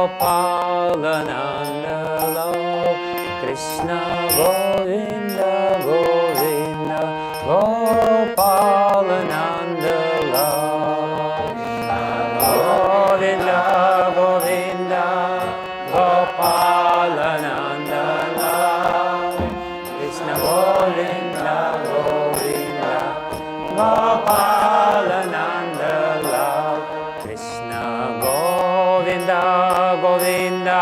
Gopalananda Lal, Krishna Govinda Govinda, Gopalananda Lal, Govinda Govinda, Gopalananda Lal, Krishna Govinda Govinda, Gopalananda Lal, Krishna Govinda Govinda,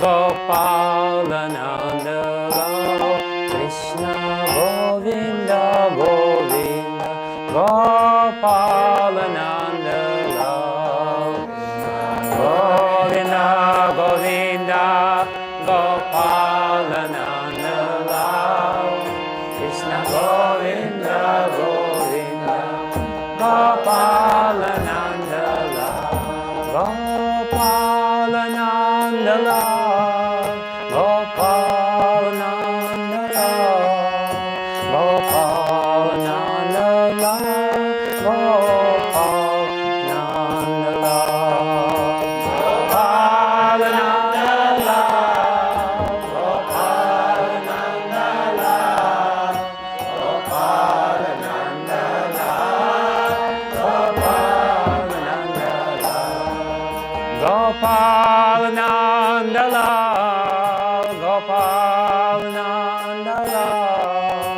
Gopalananda Lal, Krishna Govinda Govinda, Gopalananda Lal, Govinda Govinda, Gopalananda Lal, Krishna Govinda Govinda, Gopalananda Lal, Gopalananda Lal, Gopalananda Lal, Gopalananda Lal, Gopalananda Lal, Gopalananda Lal, Gopalananda Lal, Gopalananda Lal, Gopalananda Lal, Gopalananda Lal,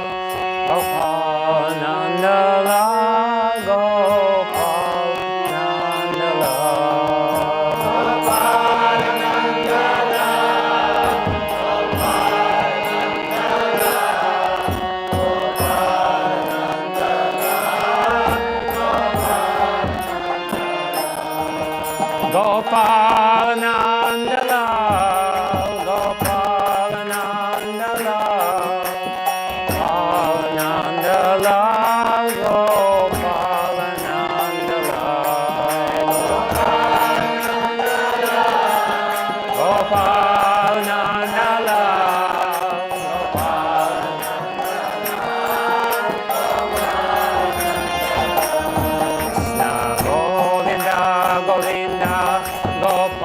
Gopalananda Lal, Gopalananda Lal, Gopalananda Gopalananda Lal, Gopalananda Lal, Gopalananda Lal, Gopalananda Lal, Gopalananda Lal, Krishna Govinda Govinda, Gopalananda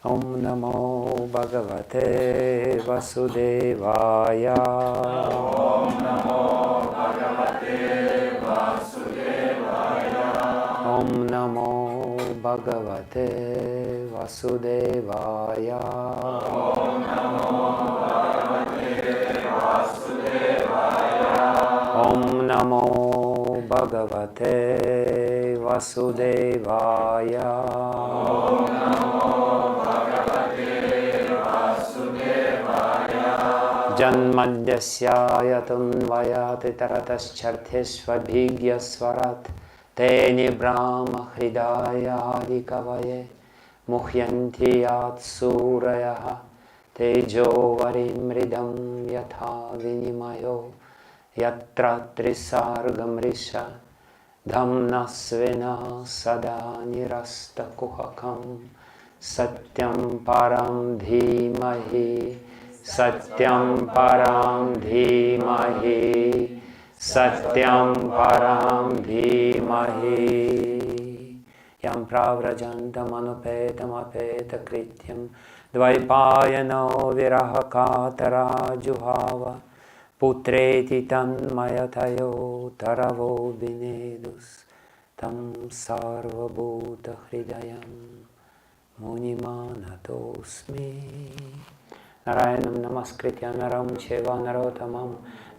Om Namo Bhagavate Vasudevaya. Om Namo Bhagavate Vasudevaya. Om Namo Bhagavate Vasudevaya. Om Namo Bhagavate Vasudevaya. Om Namo Bhagavate Vasudevaya. Om Namo Bhagavate Vasudevaya. Janmadhyasya yatunvayati tarataschaर्थेष्वभिज्ञस्वरात् Teni Brahma Hridaya Adikavaye Muhyanti Yat Surayaha Tejo Varimridam Yatha Vinimayo Yatra Trisargam Risha Dhamnasvena Sada Nirasta Kuhakam Satyam Param Dhimahi Satyam Param Dhimahi Satyam Param Dhimahi Yam Pravrajantam Anupetam Apeta Krityam Dvaipayano Virahakatara Juhava Putreti Tanmayatayo Taravo Binedus Tam Sarva Bhuta Hridayam Munimanatosmi Narayanam Namaskritya Naram Cheva Narotamam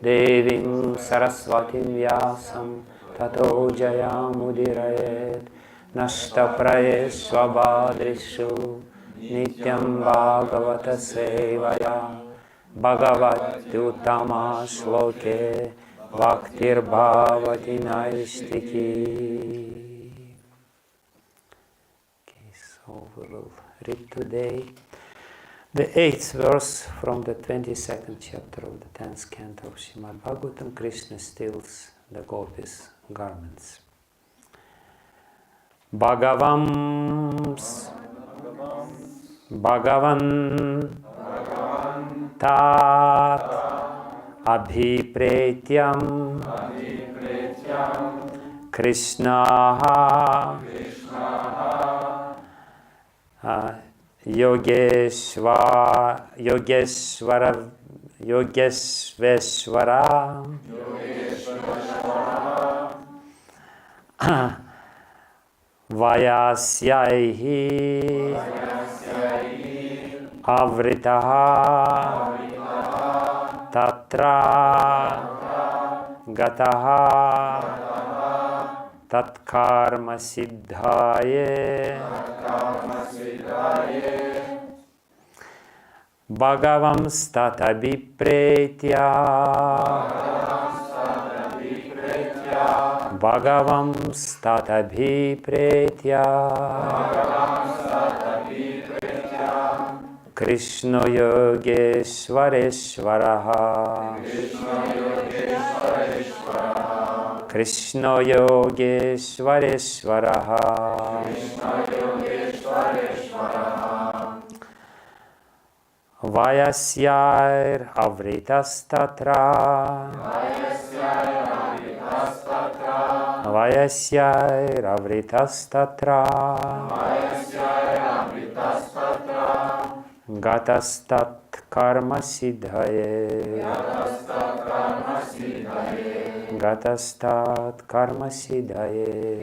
Devim Saraswatim Vyasam Tato Jayamudiraet Nashtaprayesvabhadrishu Nityam Bhagavata Sevaya Bhagavati Uttama Shloke Bhaktir Bhavati Naistiki. Okay, so we will read today the 8th verse from the 22nd chapter of the 10th canto of Srimad Bhagavatam. Krishna steals the gopis' garments. Bhagavan tat abhipretyam Krishna Yogeshvara Vayasyaihi Avritaha Tatra Gataha Tatkarma Siddhaye Bhagavam Statabhipretya Bhagavam Statabhipretya Krishna Yogeshwareshwaraha Krishna Yogeshwareshwaraha Vayasyair Avritastattra Vayasyair Avritastattra Gatastat Karma Siddhaye Gatastat Karma Siddhaye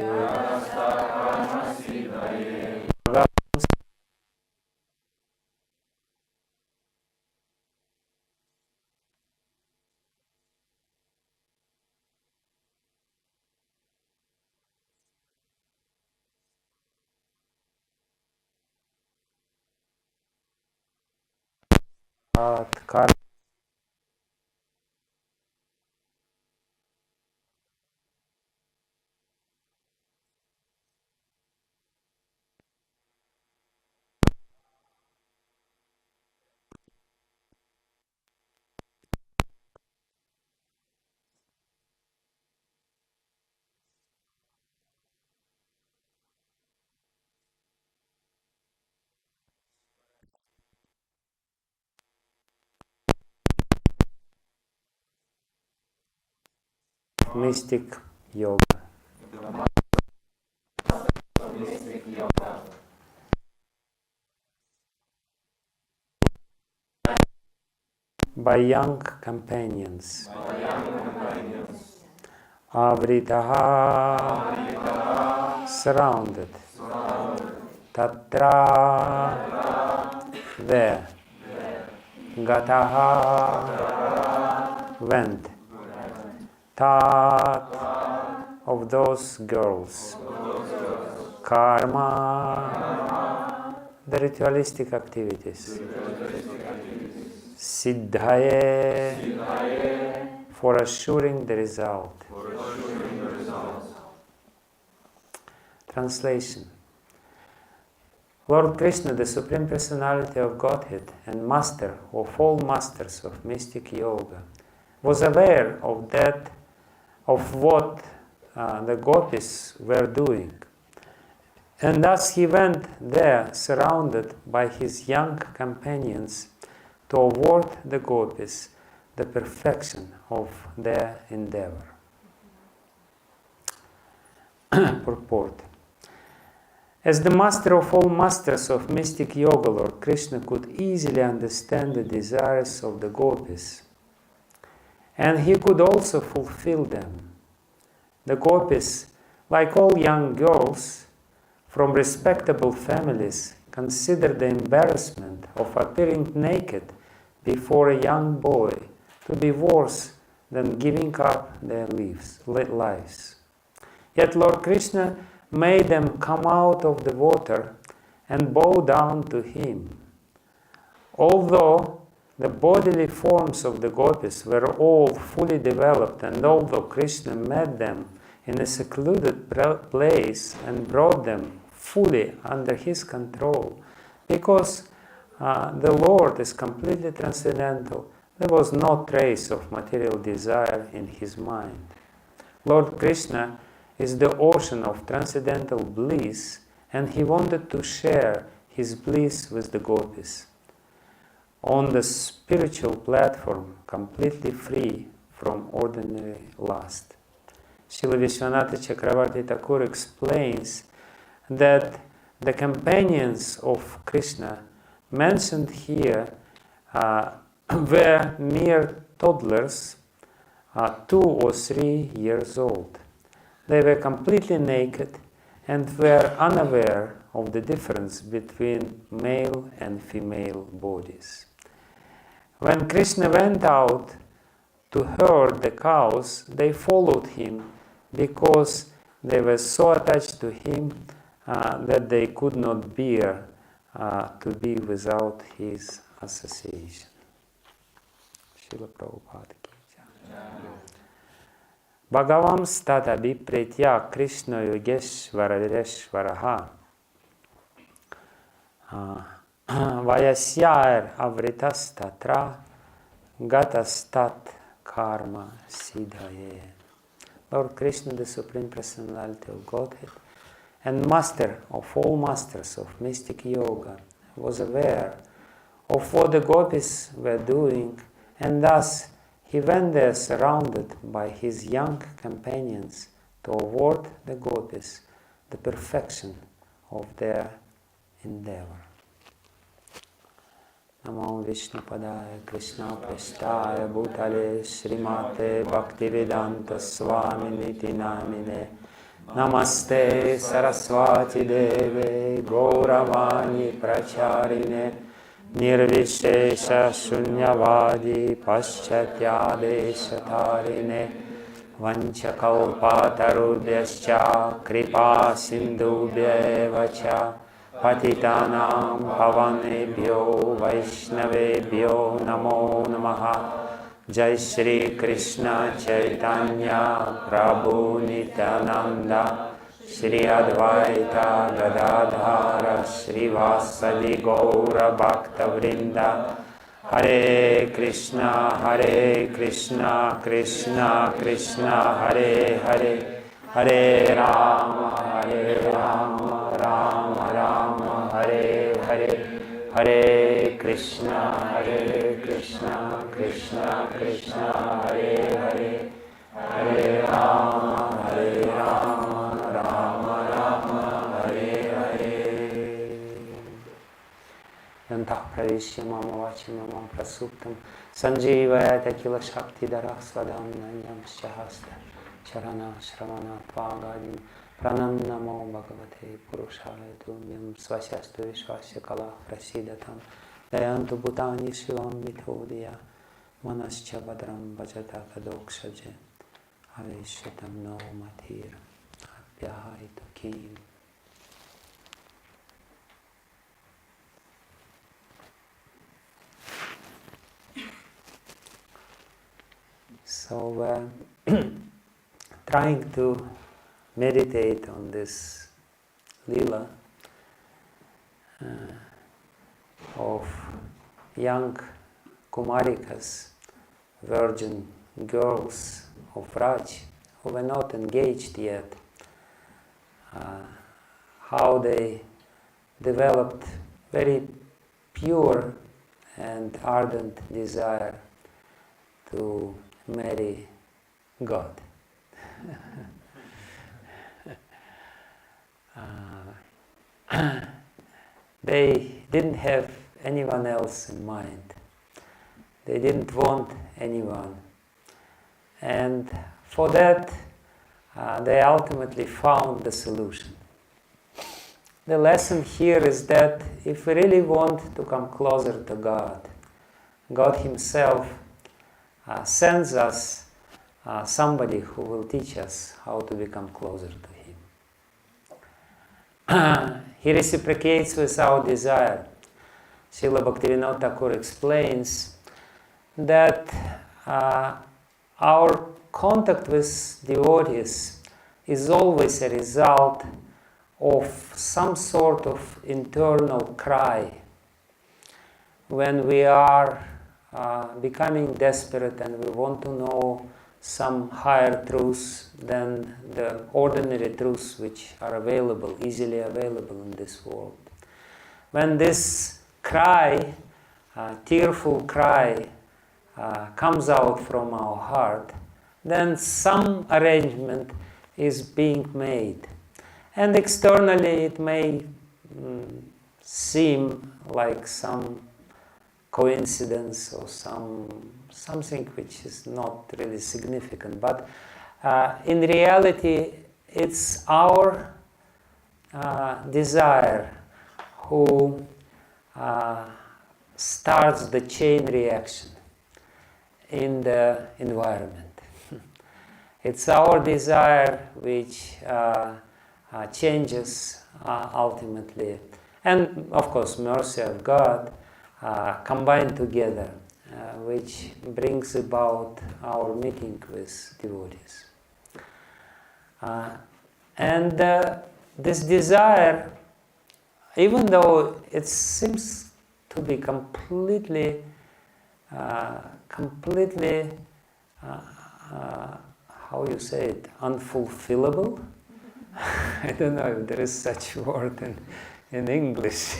Karma. Mystic yoga. by young companions. Avritaha, surrounded. Tatra, there. Gataha, went. Tat, of those girls. Karma, the ritualistic activities. Siddhaye, for assuring the result. Translation. Lord Krishna, the Supreme Personality of Godhead and Master of all masters of mystic yoga, was aware of what the gopis were doing. And thus he went there, surrounded by his young companions, to award the gopis the perfection of their endeavor. Purport. As the master of all masters of mystic yoga, Lord Krishna could easily understand the desires of the gopis, and he could also fulfill them. The gopis, like all young girls from respectable families, consider the embarrassment of appearing naked before a young boy to be worse than giving up their lives. Yet Lord Krishna made them come out of the water and bow down to him. Although the bodily forms of the gopis were all fully developed, and although Krishna met them in a secluded place and brought them fully under his control, because the Lord is completely transcendental, there was no trace of material desire in his mind. Lord Krishna is the ocean of transcendental bliss, and he wanted to share his bliss with the gopis on the spiritual platform, completely free from ordinary lust. Srila Vishwanatha Chakravarti Thakur explains that the companions of Krishna mentioned here were mere toddlers, 2 or 3 years old. They were completely naked and were unaware of the difference between male and female bodies. When Krishna went out to herd the cows, they followed him because they were so attached to him that they could not bear to be without his association. Srila Prabhupada ki jai. Bhagavam stata vipretya Krishna yogeshvareshvaraha vayasyar avritas tatra gatastat karma siddhaye. Lord Krishna, the Supreme Personality of Godhead and Master of all masters of mystic yoga, was aware of what the gopis were doing, and thus he went there surrounded by his young companions to award the gopis the perfection of their endeavor. Namo Vishnu Padaya Krishna Prasthaya Bhutale Srimate Bhaktivedanta Swami Niti Namine Namaste Saraswati Deve Gauravani Pracharine Nirvishesha Shunyavadi Paschatyadesatarine Vanchakalpatarubhyascha Kripa Sindhubhyevacha Patitanam Pavanebhyo Vaishnavebhyo Namo Namaha. Jai Shri Krishna Chaitanya Prabhu Nityananda Shri Advaita Gadadhara Shri Vasadi Gaura Bhakta Vrinda. Hare Krishna Krishna Krishna Hare Hare, Hare Rama Rama Rama Hare Hare, Hare Krishna Krishna Krishna Hare Hare, Hare Rama Rama Rama Hare Hare. pravishya mama vachimamam prasuptam sanjeevayata kila shakti darah svadhamnanyam shahasta charana shravana tvagadim pranannamo bhagavate purushaya tumyam svasyastu vishvasya kala prasidatam dayantu bhutani shivam mithodaya manascha badram bhajata kadokshaje aveshitam no matir apyahaitu kim. So, trying to meditate on this Lila of young Kumarikas, virgin girls of Raj, who were not engaged yet, how they developed very pure and ardent desire to marry God. They didn't have anyone else in mind. They didn't want anyone. And for that, they ultimately found the solution. The lesson here is that if we really want to come closer to God, God Himself sends us somebody who will teach us how to become closer to Him. He reciprocates with our desire. Srila Bhaktivinoda Thakur explains that our contact with devotees is always a result of some sort of internal cry. When we are becoming desperate and we want to know some higher truths than the ordinary truths which are available, easily available in this world. When this cry, tearful cry, comes out from our heart, then some arrangement is being made. And externally it may seem like some coincidence or something which is not really significant, but in reality it's our desire who starts the chain reaction in the environment. It's our desire which changes ultimately, and of course mercy of God combined together, which brings about our meeting with devotees. And this desire, even though it seems to be completely, how you say it, unfulfillable? I don't know if there is such a word in English.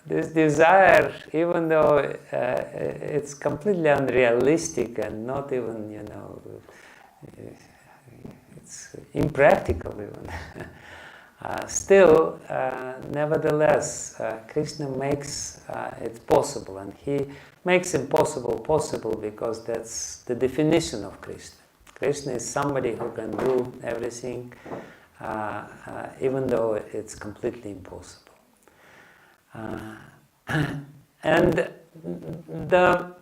This desire, even though it's completely unrealistic and not even, it's impractical even, still, nevertheless, Krishna makes it possible, and He makes impossible possible because that's the definition of Krishna. Krishna is somebody who can do everything, even though it's completely impossible. And the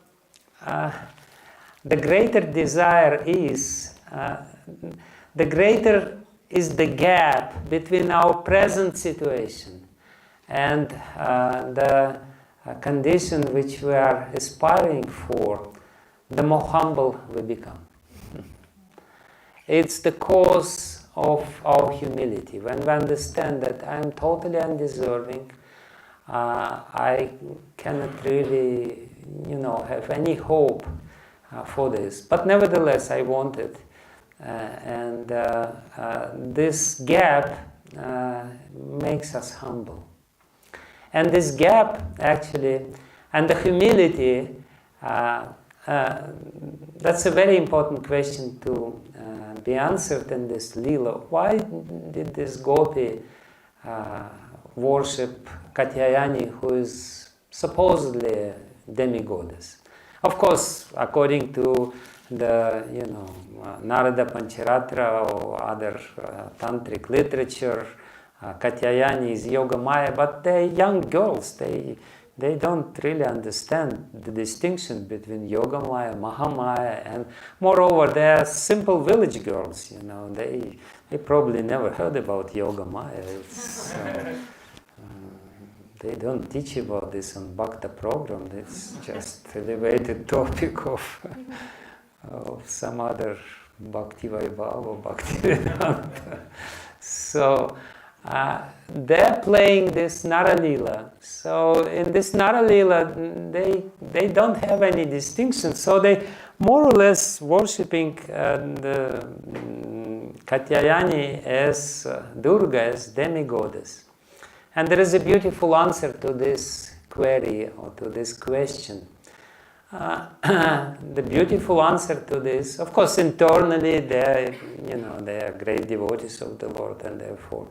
greater desire is, the greater is the gap between our present situation and the condition which we are aspiring for, the more humble we become. It's the cause of our humility. When we understand that I am totally undeserving, I cannot really, have any hope for this. But nevertheless, I want it. And this gap makes us humble. And this gap, actually, and the humility, that's a very important question to be answered in this Lila. Why did this gopi worship Katyayani, who is supposedly a demigoddess. Of course, according to the Narada Pancharatra or other tantric literature, Katyayani is Yoga Maya, but they're young girls. They don't really understand the distinction between Yoga Maya, Mahamaya, and moreover, they're simple village girls. They probably never heard about Yoga Maya. They don't teach about this on Bhakti program. It's just elevated topic of some other Bhakti Vaibhava, Bhakti Vedanta. So they're playing this Nara-lila. So in this Nara-lila, they don't have any distinction. So they more or less worshipping the Katyayani as Durga, as demigoddess. And there is a beautiful answer to this query or to this question. The beautiful answer to this, of course, internally they are great devotees of the Lord, and therefore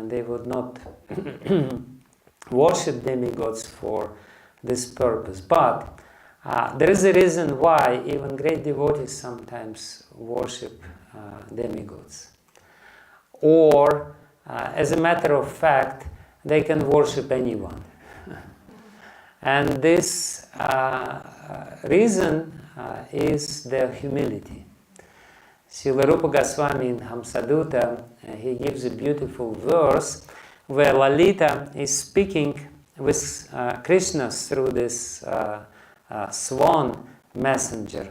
they would not worship demigods for this purpose. But there is a reason why even great devotees sometimes worship demigods. Or, as a matter of fact, they can worship anyone. And this reason is their humility. Srila Rupa Goswami in Hamsadutta, he gives a beautiful verse where Lalita is speaking with Krishna through this swan messenger.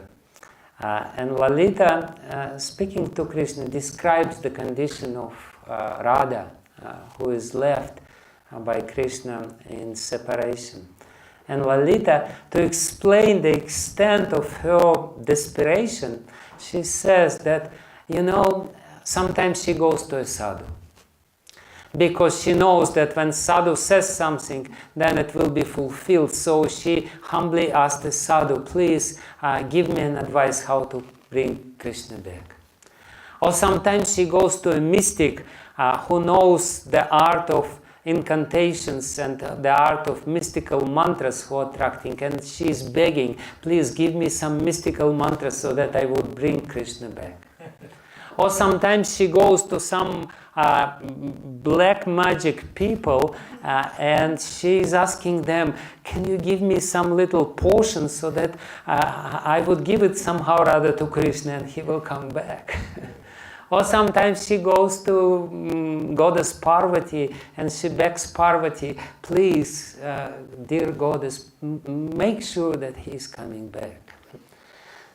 And Lalita, speaking to Krishna, describes the condition of Radha, who is left by Krishna in separation. And Lalita, to explain the extent of her desperation, she says that, sometimes she goes to a sadhu. Because she knows that when sadhu says something, then it will be fulfilled. So she humbly asked the sadhu, please give me an advice how to bring Krishna back. Or sometimes she goes to a mystic who knows the art of incantations and the art of mystical mantras for attracting, and she is begging, please give me some mystical mantras so that I would bring Krishna back. Or sometimes she goes to some black magic people and she is asking them, can you give me some little potion so that I would give it somehow or other to Krishna and he will come back. Or sometimes she goes to goddess Parvati and she begs Parvati, please, dear goddess, make sure that he is coming back.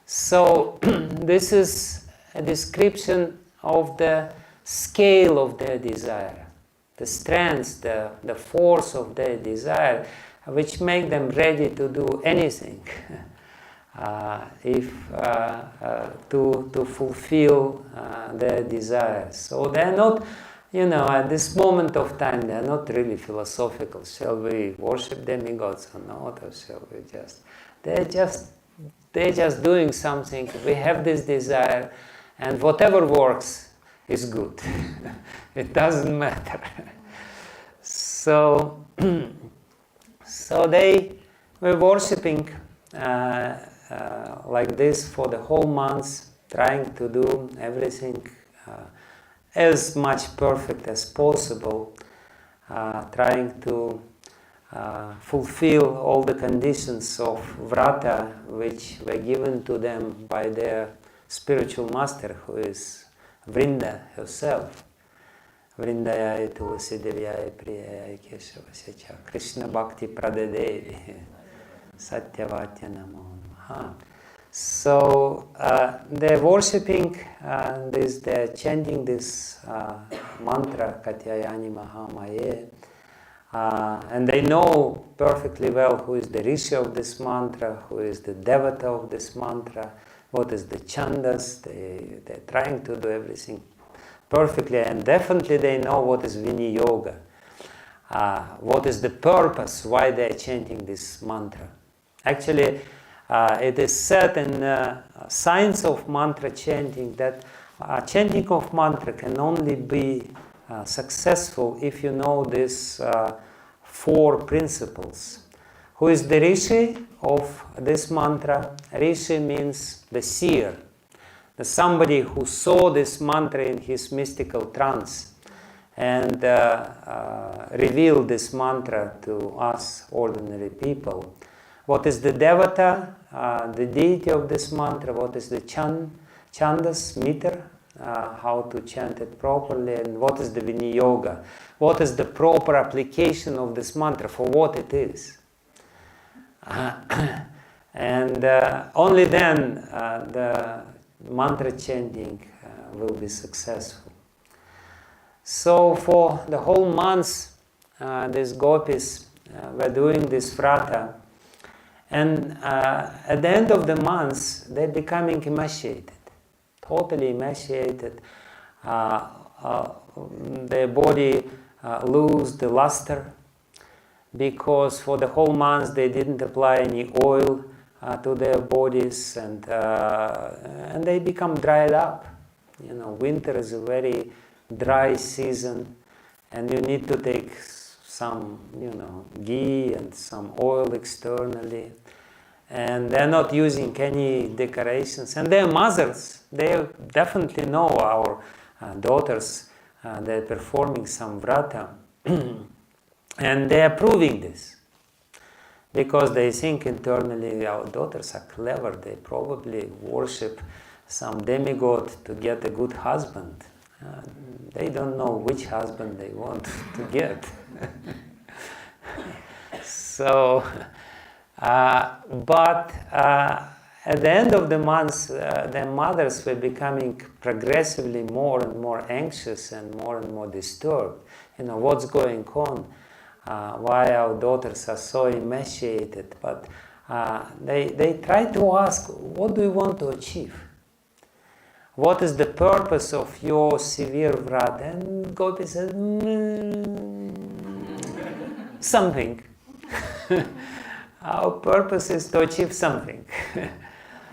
So this is a description of the scale of their desire, the strength, the force of their desire, which make them ready to do anything to fulfill their desires. So they're not, at this moment of time, they're not really philosophical. Shall we worship demigods or not, or shall we just? They're just doing something. We have this desire, and whatever works is good. It doesn't matter. So they were worshipping like this for the whole month, trying to do everything as much perfect as possible, trying to fulfill all the conditions of vrata which were given to them by their spiritual master, who is Vrinda herself. Vrindayaya Tulasi Devyaya Priyaya Keshavasya Krishna Bhakti Pradadevi Satyavatya Namo Namaha. So they're worshipping they're chanting this mantra Katyayani Mahamaye, and they know perfectly well who is the rishi of this mantra, who is the devata of this mantra, what is the chandas. They're trying to do everything perfectly, and definitely they know what is Viniyoga, what is the purpose, why they're chanting this mantra. Actually, it is said in science of mantra chanting that chanting of mantra can only be successful if you know these 4 principles. Who is the Rishi of this mantra? Rishi means the seer, the somebody who saw this mantra in his mystical trance and revealed this mantra to us ordinary people. What is the Devata, the deity of this mantra? What is the chandas, meter, how to chant it properly? And what is the Viniyoga? What is the proper application of this mantra for what it is? And only then the mantra chanting will be successful. So for the whole month, these gopis were doing this vrata, and at the end of the month, they're becoming emaciated, totally emaciated. Their body lose the luster, because for the whole month they didn't apply any oil to their bodies, and they become dried up. You know, winter is a very dry season, and you need to take some, ghee and some oil externally, and they're not using any decorations. And their mothers, they definitely know our daughters, they're performing some vrata, and they are proving this, because they think internally our daughters are clever, they probably worship some demigod to get a good husband. They don't know which husband they want to get. So, but at the end of the month, their mothers were becoming progressively more and more anxious and more disturbed. What's going on? Why our daughters are so emaciated? But they try to ask, what do you want to achieve? What is the purpose of your severe vrata? And Gopi says, something. Our purpose is to achieve something.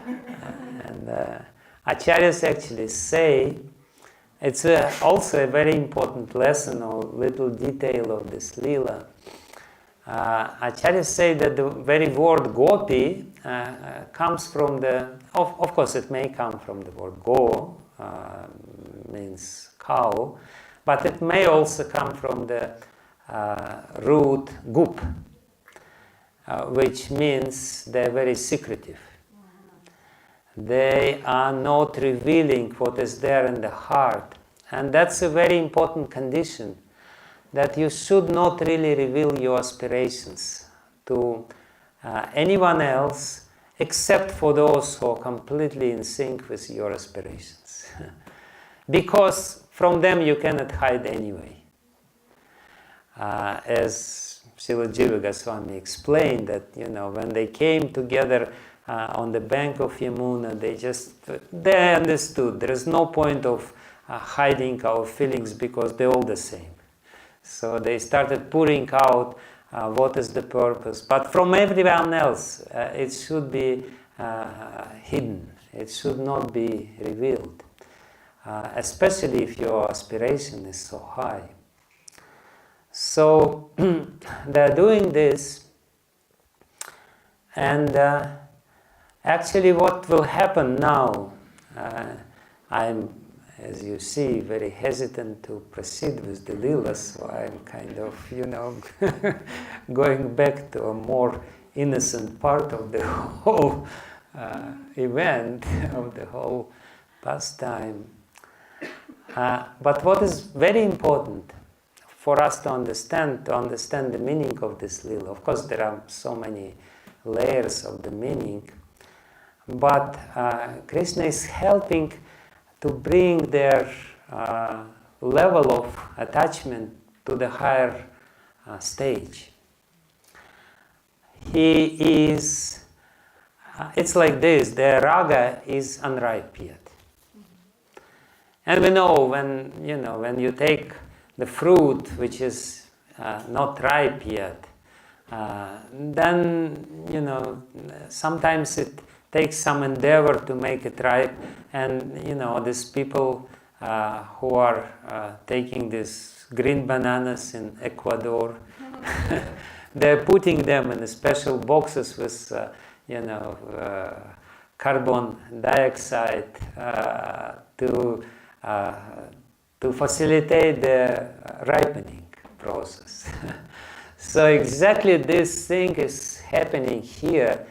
And Acharyas actually say, it's also a very important lesson or little detail of this Lila. Acharyas say that the very word gopi comes from the, of course it may come from the word go, means cow, but it may also come from the root gup, which means they're very secretive. They are not revealing what is there in the heart. And that's a very important condition, that you should not really reveal your aspirations to anyone else except for those who are completely in sync with your aspirations. Because from them you cannot hide anyway. As Srila Jiva Goswami explained, that when they came together on the bank of Yamuna, they understood there is no point of hiding our feelings, because they're all the same. So they started pouring out what is the purpose. But from everyone else, it should be hidden. It should not be revealed, especially if your aspiration is so high. So they're doing this, and actually what will happen now, I'm, as you see, very hesitant to proceed with the Lila, so I'm kind of, going back to a more innocent part of the whole event, of the whole pastime. But what is very important for us to understand the meaning of this Lila, of course there are so many layers of the meaning, but Krishna is helping to bring their level of attachment to the higher stage. He is, it's like this, their raga is unripe yet. And we know when you take the fruit which is not ripe yet, then, sometimes it takes some endeavor to make it ripe, and, these people who are taking these green bananas in Ecuador. They're putting them in special boxes with, carbon dioxide to facilitate the ripening process. So exactly this thing is happening here.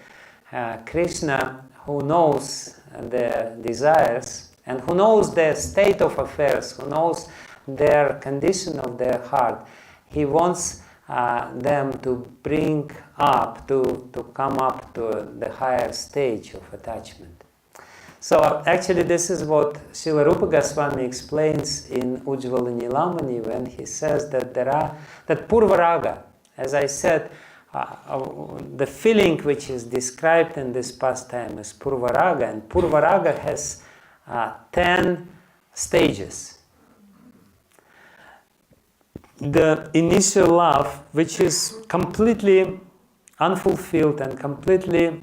Krishna, who knows their desires and who knows their state of affairs, who knows their condition of their heart, he wants them to bring up, to come up to the higher stage of attachment. So actually this is what Srila Rupa Goswami explains in Ujjvala Nilamani when he says that that Purvaraga, as I said, the feeling which is described in this pastime is Purvaraga, and Purvaraga has 10 stages. The initial love, which is completely unfulfilled and completely,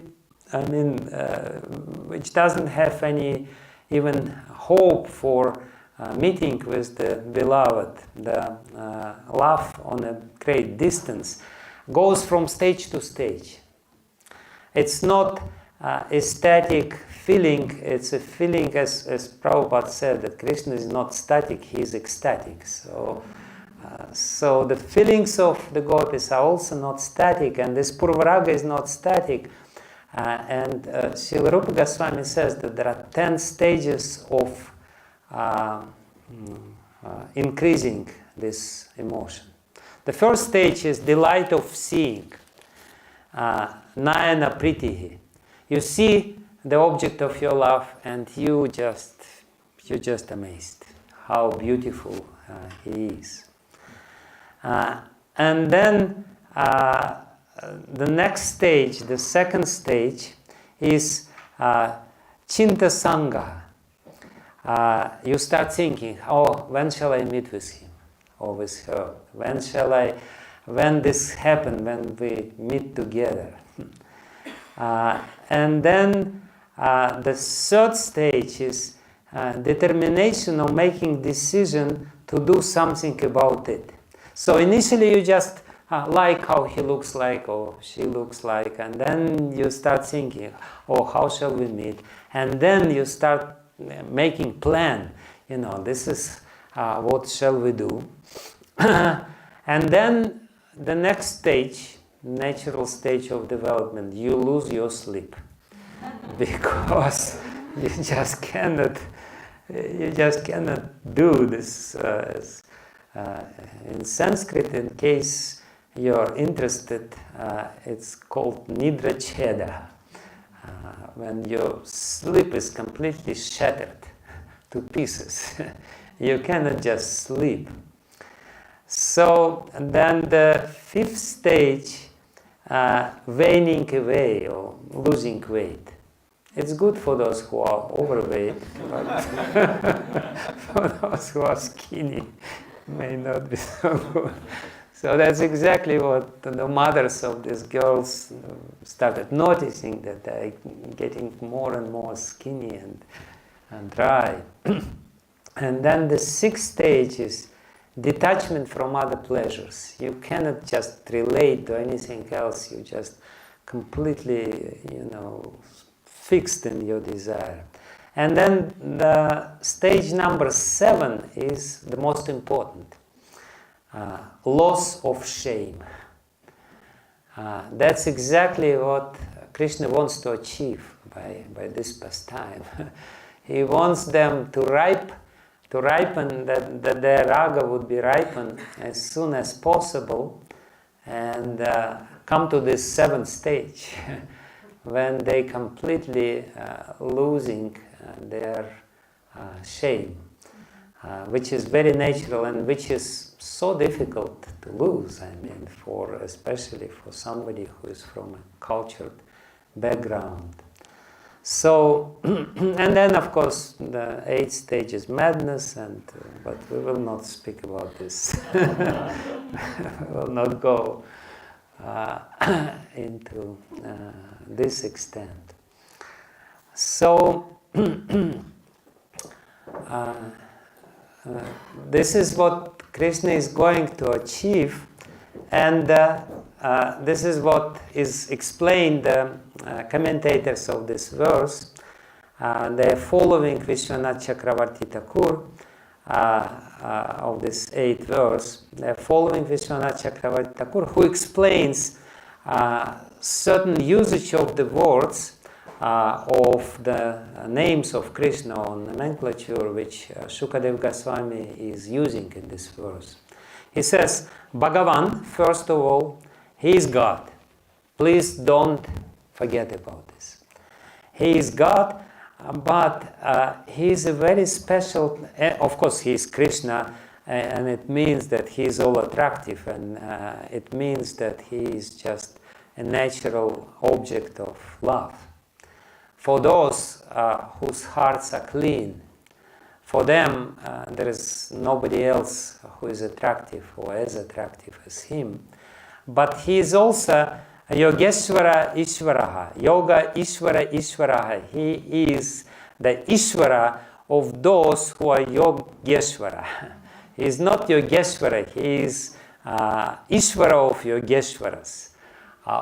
which doesn't have any even hope for meeting with the beloved, the love on a great distance, goes from stage to stage. It's not a static feeling, it's a feeling, as Prabhupada said, that Krishna is not static, he is ecstatic. So the feelings of the gopis are also not static, and this Purvaraga is not static. And Srila Rupa Goswami says that there are 10 stages of increasing this emotion. The first stage is delight of seeing, Nayana Pritihi. You see the object of your love and you're just amazed how beautiful he is. And then the next stage, the second stage, is Chinta Sangha. You start thinking, when shall I meet with him or with her? When this happen, when we meet together? And then the third stage is determination of making decision to do something about it. So initially you just like how he looks like or she looks like, and then you start thinking, how shall we meet? And then you start making plan, this is what shall we do? And then the next stage, natural stage of development, you lose your sleep because you just cannot do this. In Sanskrit, in case you're interested, it's called Nidra Cheda, when your sleep is completely shattered to pieces. You cannot just sleep. So then the fifth stage, waning away or losing weight. It's good for those who are overweight, but for those who are skinny, may not be so good. So that's exactly what the mothers of these girls started noticing, that they're getting more and more skinny and dry. And then the sixth stage is detachment from other pleasures. You cannot just relate to anything else. You just completely, fixed in your desire. And then the stage number 7 is the most important. Loss of shame. That's exactly what Krishna wants to achieve by this pastime. He wants them to ripen, that their raga would be ripened as soon as possible, and come to this 7th stage when they completely losing their shame, which is very natural and which is so difficult to lose. Especially for somebody who is from a cultured background. So, and then of course the 8th stage is madness, but we will not speak about this. We will not go into this extent. So, this is what Krishna is going to achieve, and this is what is explained. The commentators of this verse, they are following Vishwanath Chakravarti Thakur of this 8th verse. They are following Vishwanath Chakravarti Thakur, who explains certain usage of the words of the names of Krishna or nomenclature which Shukadev Goswami is using in this verse. He says, Bhagavan, first of all, he is God. Please don't forget about this. He is God, but he is a very special, of course he is Krishna, and it means that he is all attractive, and it means that he is just a natural object of love. For those whose hearts are clean, for them there is nobody else who is attractive or as attractive as him. But he is also Yogeshwara Ishvaraha, Yoga Ishvara Ishvaraha. He is the Ishvara of those who are Yogeshwara. He is not Yogeshwara, he is Ishvara of Yogeshwaras,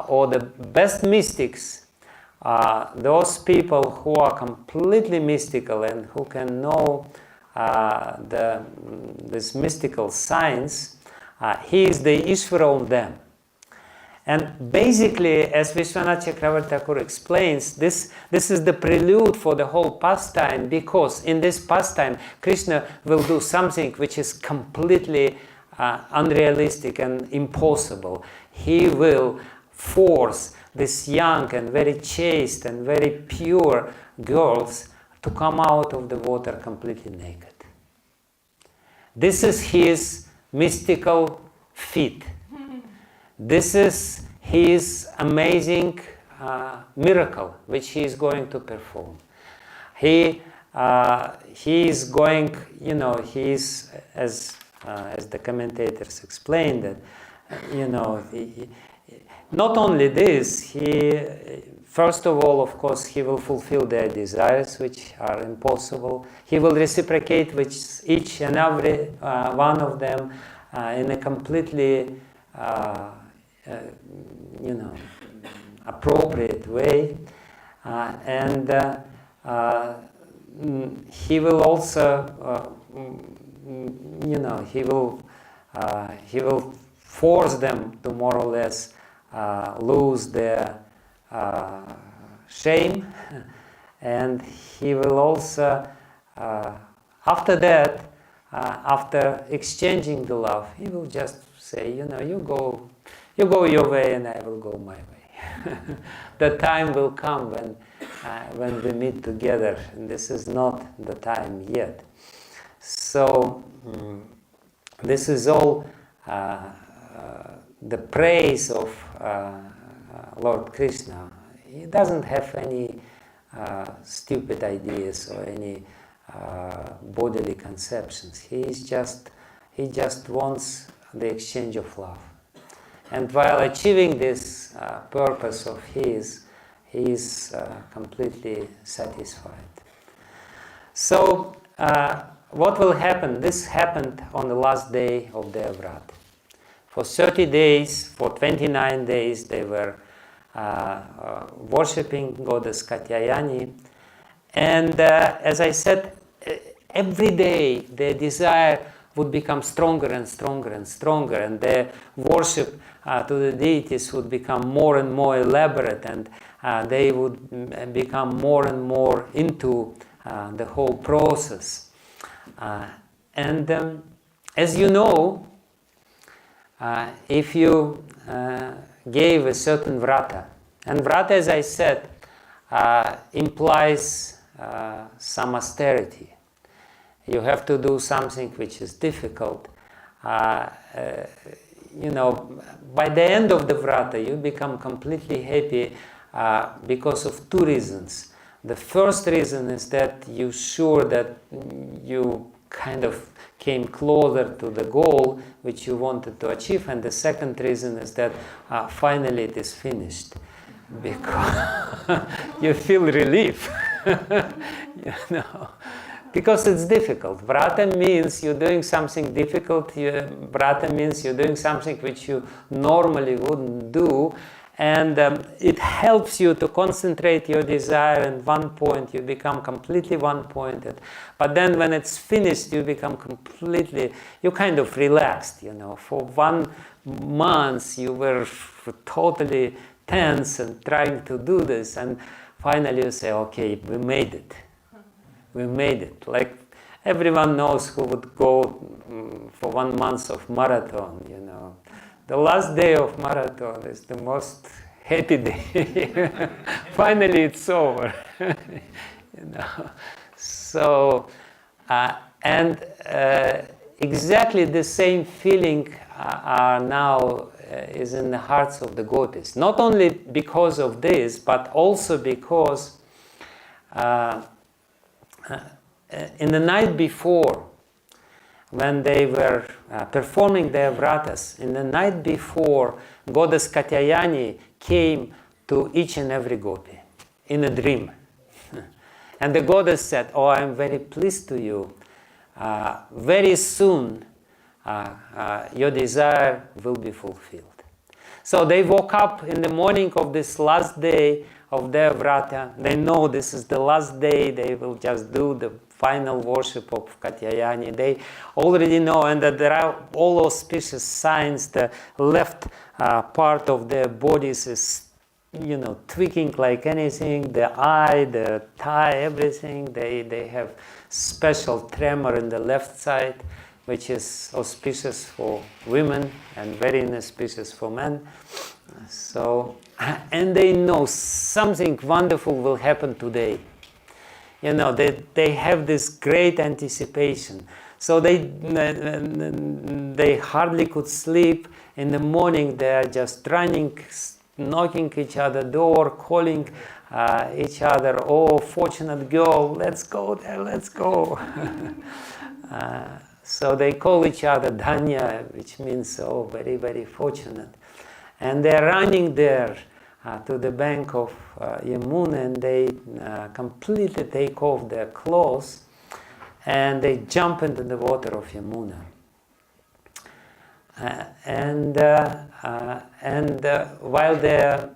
or the best mystics. Those people who are completely mystical and who can know this mystical science, he is the Ishvara of them. And basically, as Vishwanath Chakravarti Thakur explains, this is the prelude for the whole pastime, because in this pastime, Krishna will do something which is completely unrealistic and impossible. He will force these young and very chaste and very pure girls to come out of the water completely naked. This is his mystical feat. This is his amazing miracle which he is going to perform. He is going, he is, as the commentators explained, that, not only this, first of all, of course, he will fulfill their desires, which are impossible. He will reciprocate with each and every one of them in a completely, appropriate way. And he will also, he will force them to more or less lose their shame, and he will also, after that, after exchanging the love, he will just say, you go your way and I will go my way. The time will come when we meet together, and this is not the time yet. So this is all the praise of Lord Krishna. He doesn't have any stupid ideas or any bodily conceptions. He just wants the exchange of love. And while achieving this purpose of his, he is completely satisfied. So what will happen? This happened on the last day of their vrat. For 30 days, for 29 days, they were worshipping goddess Katyayani. And as I said, every day their desire would become stronger and stronger and stronger, and their worship to the deities would become more and more elaborate, and they would become more and more into the whole process. And as you know, if you gave a certain vrata, and vrata, as I said, implies some austerity. You have to do something which is difficult. By the end of the vrata, you become completely happy because of two reasons. The first reason is that you're sure that you kind of came closer to the goal which you wanted to achieve, and the second reason is that finally it is finished, because you feel relief. Because it's difficult. Vrata means you're doing something difficult. Vrata means you're doing something which you normally wouldn't do. And it helps you to concentrate your desire in one point. You become completely one-pointed. But then when it's finished, you become you kind of relaxed, For 1 month, you were totally tense and trying to do this. And finally you say, okay, we made it. We made it. Like everyone knows who would go for 1 month of marathon, The last day of marathon is the most happy day. Finally, it's over. So, exactly the same feeling now is in the hearts of the gopis. Not only because of this, but also because in the night before, when they were performing their vratas, in the night before, goddess Katyayani came to each and every gopi in a dream. And the goddess said, oh, I'm very pleased to you. Very soon, your desire will be fulfilled. So they woke up in the morning of this last day of their vrata. They know this is the last day. They will just do the final worship of Katyayani. They already know, and that there are all auspicious signs. The left part of their bodies is, tweaking like anything. The eye, the thigh, everything. They have special tremor in the left side, which is auspicious for women and very inauspicious for men. So, and they know something wonderful will happen today. They have this great anticipation. So they hardly could sleep. In the morning, they are just running, knocking each other's door, calling each other, oh, fortunate girl, let's go there, let's go. So they call each other Dhanya, which means, oh, very, very fortunate. And they're running there to the bank of Yamuna, and they completely take off their clothes and they jump into the water of Yamuna. While they're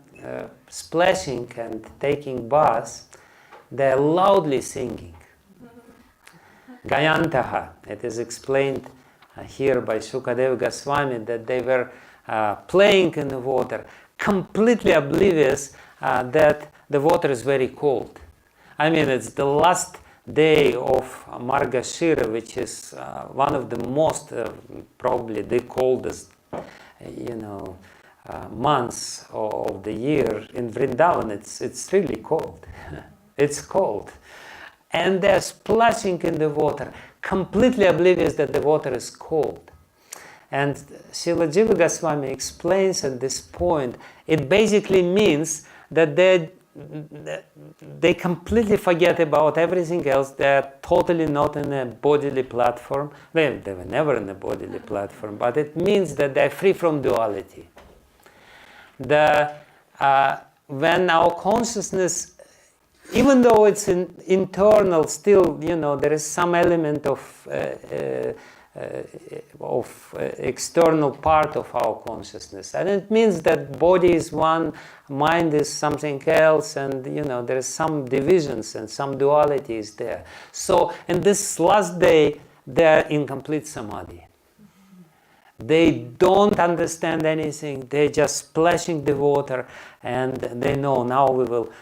splashing and taking baths, they're loudly singing. Gayantaha. It is explained here by Sukadeva Goswami that they were playing in the water, completely oblivious that the water is very cold. I mean, it's the last day of Margashira, which is one of the most, probably the coldest, months of the year. In Vrindavan, it's really cold. It's cold. And they're splashing in the water, completely oblivious that the water is cold. And Srila Jiva Goswami explains at this point, it basically means that they completely forget about everything else. They're totally not in a bodily platform. Well, they were never in a bodily platform, but it means that they're free from duality. When our consciousness, even though it's internal, still, there is some element of external part of our consciousness. And it means that body is one, mind is something else, and, there is some divisions and some duality is there. So, in this last day, they are in complete samadhi. They don't understand anything. They're just splashing the water, and they know now we will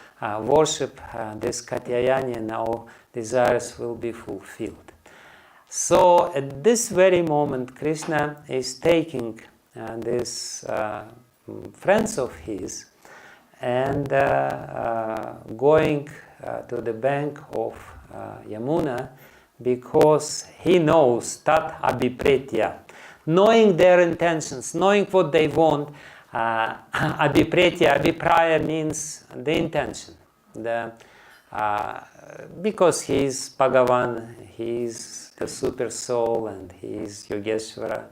worship this Katyayani, and our desires will be fulfilled. So at this very moment, Krishna is taking these friends of his and going to the bank of Yamuna, because he knows tat abhipretya, knowing their intentions, knowing what they want. Abhipretya, abhipraya means the intention. Because he is Bhagavan, he is the super soul, and he is Yogeshwara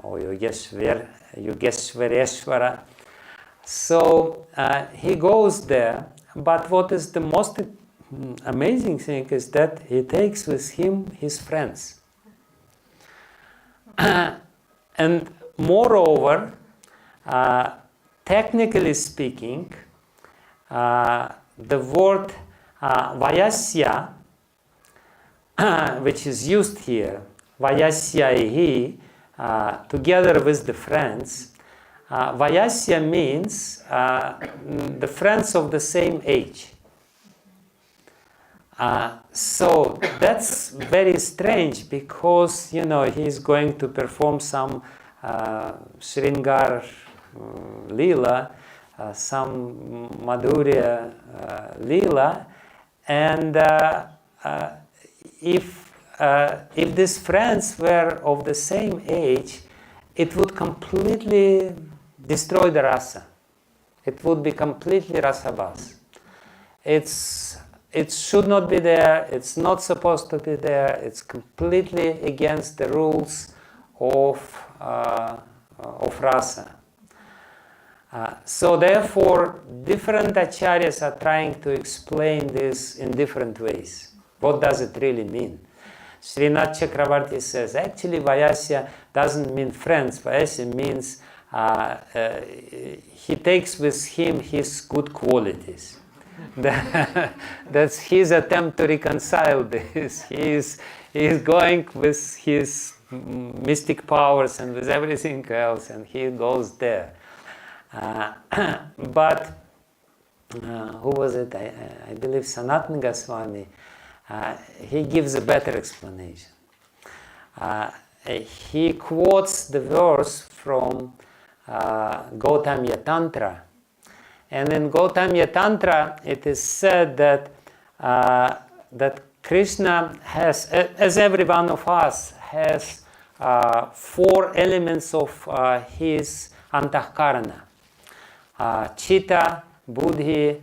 or Yogeshwareshwara. So he goes there, but what is the most amazing thing is that he takes with him his friends. And moreover, technically speaking, the word vayasya, which is used here, vayasyaihi, together with the friends, vayasya means the friends of the same age. So that's very strange because, he's going to perform some Shringar Lila, some Madhurya Lila, and if these friends were of the same age, it would completely destroy the rasa. It would be completely rasabas. It should not be there. It's not supposed to be there. It's completely against the rules of rasa. So therefore, different acharyas are trying to explain this in different ways. What does it really mean? Srinath Chakravarti says, actually Vayasya doesn't mean friends. Vayasya means he takes with him his good qualities. That's his attempt to reconcile this. He is going with his mystic powers and with everything else, and he goes there. But who was it? I believe Sanatana Goswami. He gives a better explanation. He quotes the verse from Gautamya Tantra. And in Gautamya Tantra, it is said that Krishna has, as every one of us, has 4 elements of his antahkarana. Chitta, buddhi,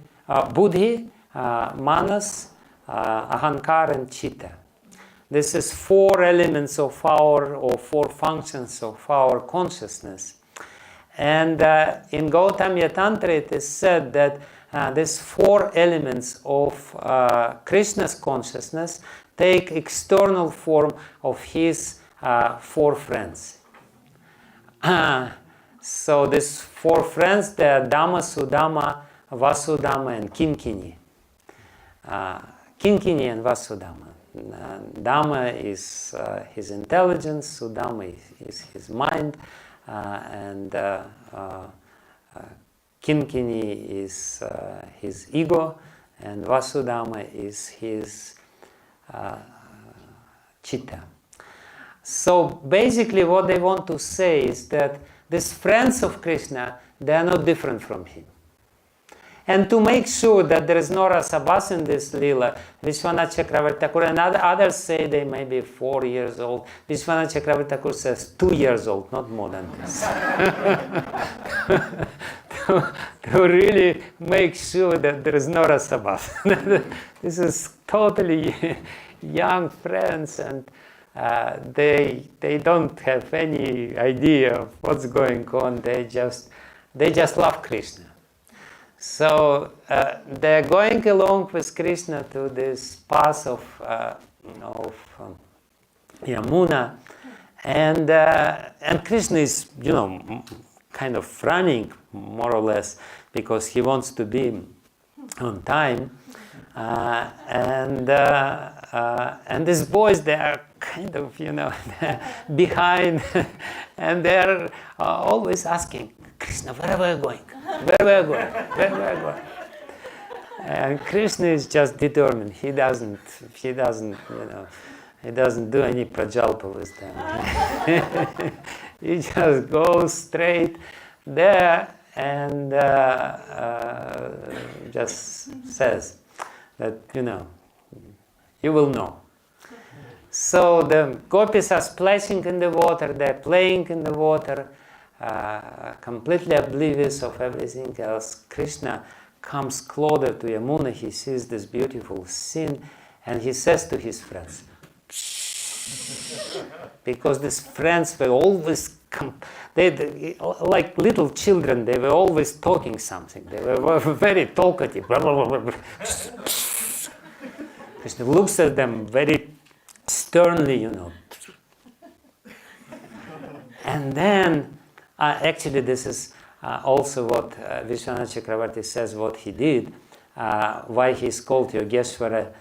manas, ahankara, and chitta. This is 4 elements of or 4 functions of our consciousness. And in Gautamya Tantra it is said that these 4 elements of Krishna's consciousness take external form of his 4 friends. So these 4 friends, they are Dhamma, Sudama, Vasudama, and Kinkini. Kinkini and Vasudama. Dhamma is his intelligence, Sudama is his mind, and Kinkini is his ego, and Vasudama is his chitta. So basically what they want to say is that these friends of Krishna, they are not different from him. And to make sure that there is no rasabas in this lila, Vishwanath Chakravarti Thakur and others say they may be 4 years old. Vishwanath Chakravarti Thakur says 2 years old, not more than this. to really make sure that there is no rasabas. This is totally young friends, and they don't have any idea of what's going on. They just love Krishna. So they're going along with Krishna to this path of Yamuna, and Krishna is, kind of running more or less because he wants to be on time, and these boys, they are kind of behind, and they're always asking, Krishna, where are we going? Where are we going? Where are we going? And Krishna is just determined. He doesn't do any prajalpa with them. He just goes straight there and just says that, you will know. So the gopis are splashing in the water, they're playing in the water, completely oblivious of everything else. Krishna comes closer to Yamuna, he sees this beautiful scene, and he says to his friends, because these friends were always, they like little children, they were always talking something. They were very talkative. Krishna looks at them very sternly, And then, actually this is also what Vishwanath Chakravarti says what he did, why he's called Yogeshwara,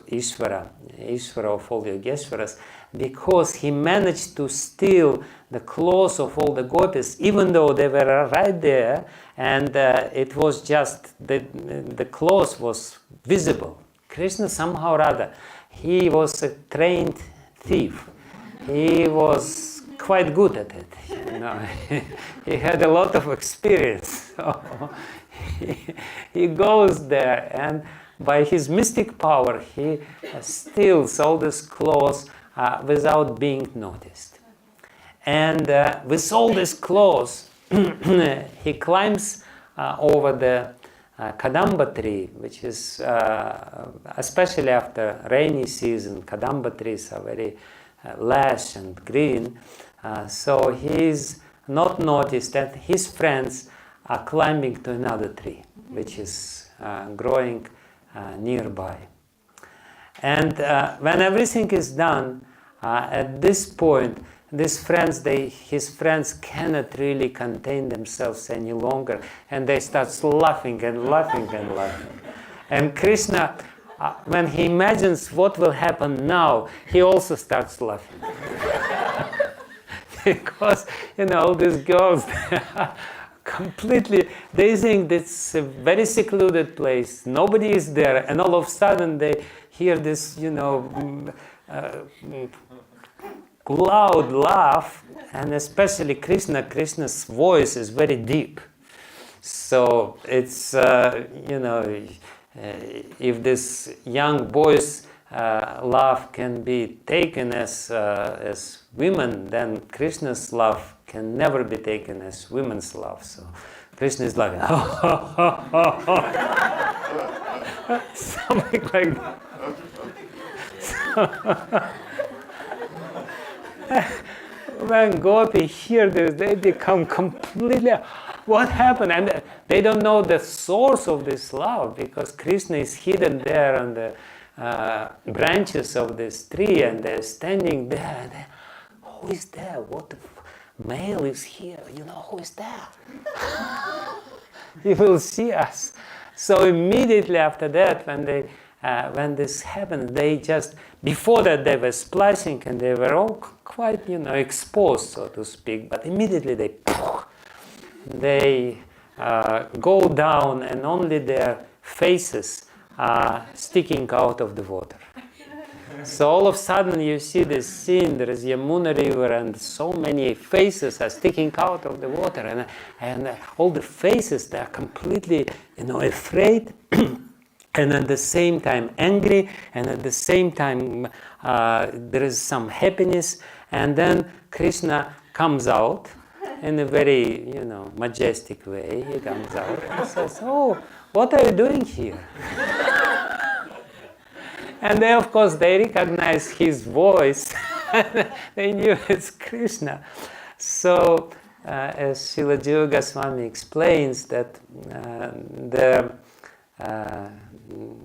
Ishvara of all Yogeshwaras, because he managed to steal the clothes of all the gopis, even though they were right there, and it was just, the clothes was visible. Krishna somehow or other, he was a trained thief. He was quite good at it, He had a lot of experience. So he goes there, and by his mystic power, he steals all these clothes without being noticed. And with all these clothes, he climbs over the Kadamba tree, which is, especially after rainy season, Kadamba trees are very lush and green. So he's not noticed that his friends are climbing to another tree, which is growing nearby. And when everything is done, at this point, his friends cannot really contain themselves any longer, and they start laughing and laughing and laughing. And Krishna, when he imagines what will happen now, he also starts laughing. Because, all these girls, completely, they think it's a very secluded place, nobody is there, and all of a sudden they hear this, loud laugh, and especially Krishna's voice is very deep. So it's, if this young boy's laugh can be taken as women, then Krishna's laugh can never be taken as women's laugh. So Krishna is laughing, something like that. When gopi hear this, they become completely, what happened? And they don't know the source of this love, because Krishna is hidden there on the branches of this tree, and they're standing there. Who is there? What male is here? Who is there? He will see us. So immediately after that, when this happened, they just, before that they were splashing and they were all quite, exposed, so to speak, but immediately they go down, and only their faces are sticking out of the water. So all of a sudden you see this scene, there is Yamuna river, and so many faces are sticking out of the water, and all the faces, they are completely, afraid, and at the same time angry, and at the same time there is some happiness, and then Krishna comes out in a very, majestic way. He comes out and says, "Oh, what are you doing here?" And they, of course, they recognize his voice. They knew it's Krishna. So, as Srila Jiva Goswami explains, that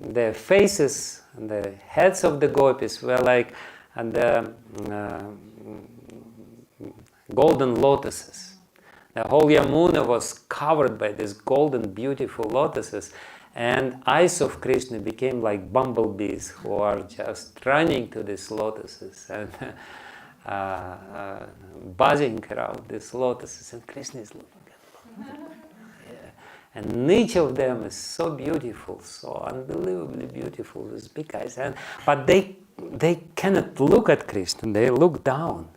the faces, the heads of the gopis were like the golden lotuses. The whole Yamuna was covered by these golden, beautiful lotuses, and eyes of Krishna became like bumblebees who are just running to these lotuses and buzzing around these lotuses, and Krishna is looking at them. And each of them is so beautiful, so unbelievably beautiful with big eyes. But they cannot look at Krishna, they look down.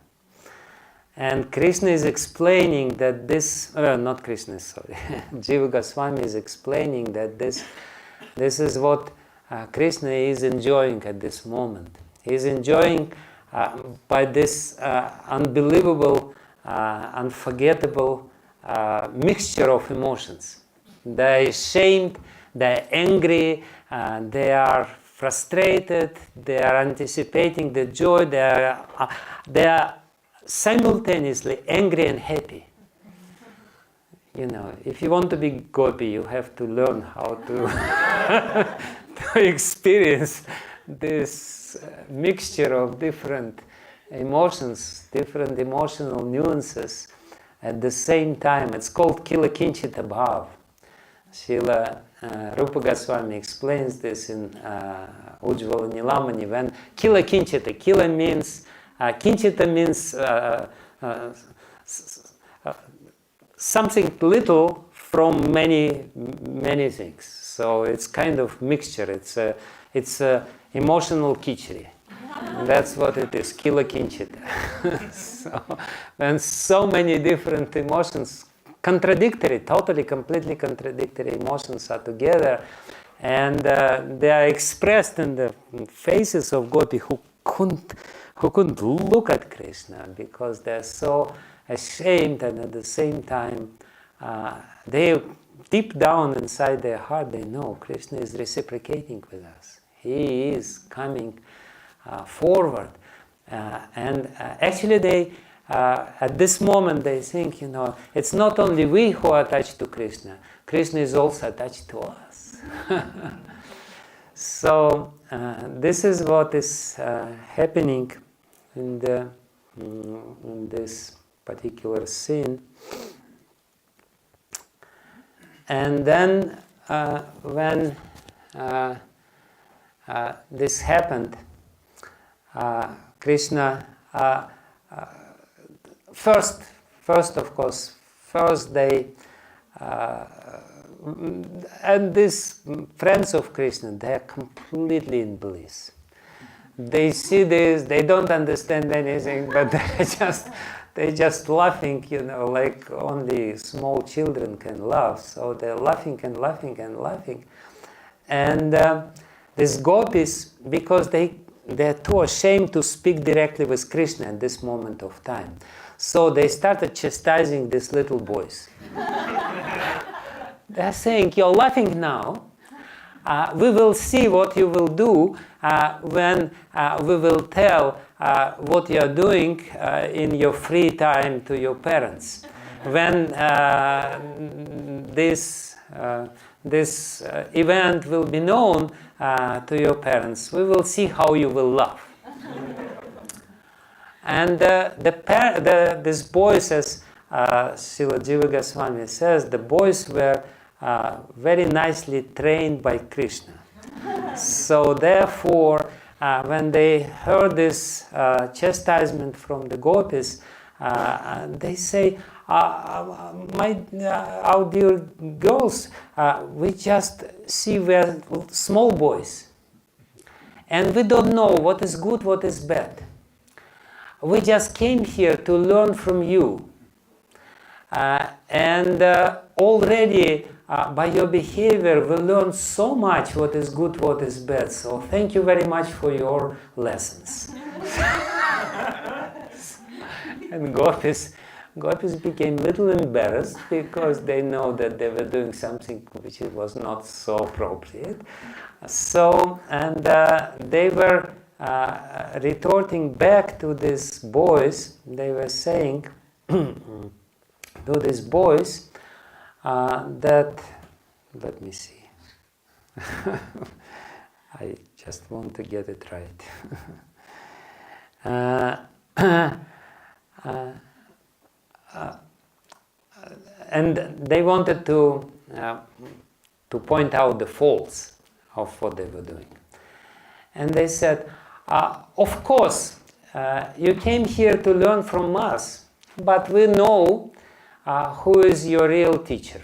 And Krishna is explaining that this, not Krishna, sorry, Jiva Goswami is explaining that this is what Krishna is enjoying at this moment. He is enjoying by this unbelievable, unforgettable mixture of emotions. They are ashamed, they are angry, they are frustrated, they are anticipating the joy, they are simultaneously angry and happy. if you want to be gopi, you have to learn how to, to experience this mixture of different emotions, different emotional nuances at the same time. It's called Kila Kinchita Bhav. Srila Rupa Goswami explains this in Ujjvala Nilamani. When Kila Kinchita, Kila means, Kinchita means something little from many things. So it's kind of mixture. It's a emotional khichdi. That's what it is, Kila Kinchita. So when so many different emotions, contradictory, totally, completely contradictory emotions are together, and they are expressed in the faces of gopi who couldn't look at Krishna because they're so ashamed, and at the same time they deep down inside their heart they know Krishna is reciprocating with us. He is coming forward, and actually they at this moment they think, it's not only we who are attached to Krishna, Krishna is also attached to us. So this is what is happening in this particular scene. And then when this happened, Krishna first of course, they and these friends of Krishna, they are completely in bliss. They see this, they don't understand anything, but they're just laughing, like only small children can laugh. So they're laughing and laughing and laughing. And these gopis, because they're too ashamed to speak directly with Krishna at this moment of time, so they started chastising these little boys. They're saying, you're laughing now. We will see what you will do when we will tell what you are doing in your free time to your parents. When this event will be known to your parents, we will see how you will laugh. And these boys, as Srila Jiva Goswami says, the boys were very nicely trained by Krishna. So therefore, when they heard this chastisement from the gopis, they say, our dear girls, we just see we're small boys. And we don't know what is good, what is bad. We just came here to learn from you. And already by your behavior we learn so much what is good, what is bad. So thank you very much for your lessons. And gopis became a little embarrassed because they know that they were doing something which was not so appropriate. So, and they were retorting back to these boys. They were saying to these boys that, let me see, I just want to get it right. And they wanted to point out the faults of what they were doing. And they said, of course, you came here to learn from us, but we know who is your real teacher.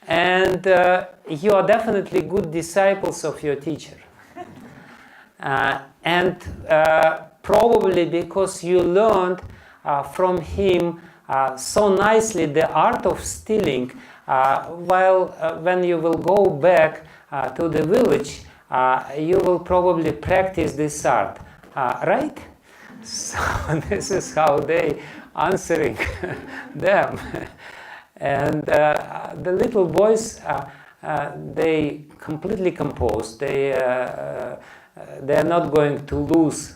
And you are definitely good disciples of your teacher. And probably because you learned from him so nicely the art of stealing, while when you will go back to the village, you will probably practice this art, right? So this is how they answering them. And the little boys, they completely composed. They are not going to lose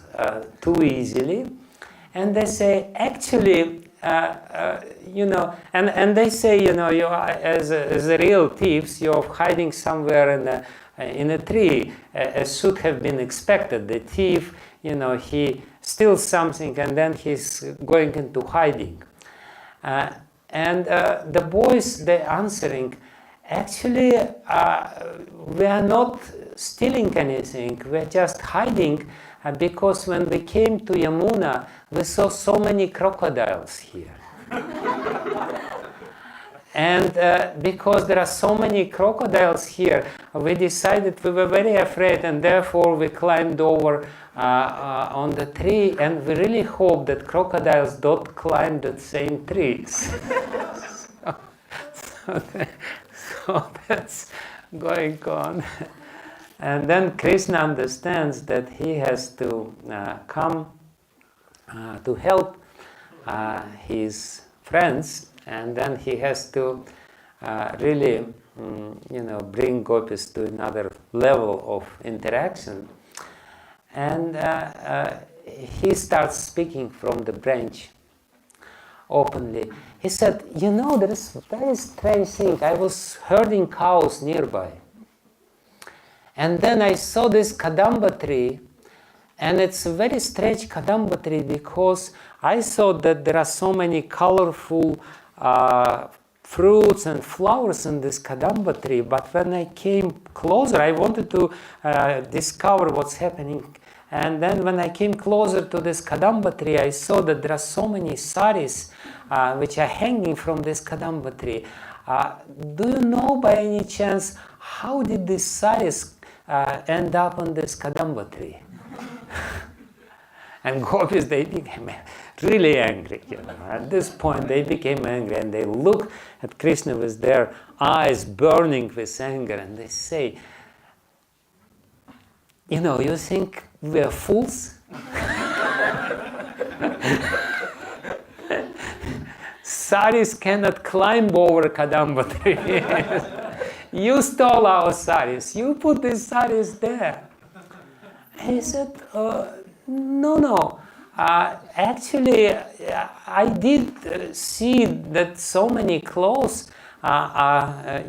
too easily. And they say, actually, and they say, you as real thieves, you're hiding somewhere in a tree, as should have been expected. The thief, he steals something and then he's going into hiding. And the boys, they're answering, actually, we are not stealing anything, we're just hiding because when we came to Yamuna, we saw so many crocodiles here. And because there are so many crocodiles here, we decided, we were very afraid, and therefore we climbed over on the tree, and we really hope that crocodiles don't climb the same trees. So that's going on. And then Krishna understands that he has to come to help his friends, and then he has to really, bring gopis to another level of interaction. And he starts speaking from the branch openly. He said, there is a very strange thing. I was herding cows nearby. And then I saw this kadamba tree, and it's a very strange kadamba tree because I saw that there are so many colorful fruits and flowers in this kadamba tree, but when I came closer, I wanted to discover what's happening. And then when I came closer to this kadamba tree, I saw that there are so many saris which are hanging from this kadamba tree. Do you know by any chance how did these saris end up on this kadamba tree? And gopis, they became really angry. At this point, they became angry, and they look at Krishna with their eyes burning with anger, and they say, you think we are fools? Saris cannot climb over kadamba tree. You stole our saris. You put these saris there. And he said, no. Actually, I did see that so many clothes are,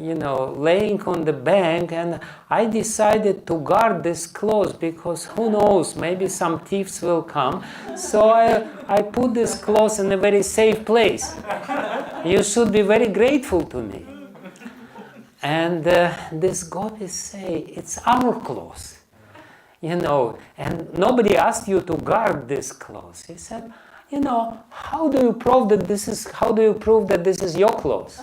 laying on the bank, and I decided to guard this clothes because who knows, maybe some thieves will come. So I put this clothes in a very safe place. You should be very grateful to me. And these gopis say, it's our clothes. And nobody asked you to guard this clothes. He said, how do you prove that this is your clothes?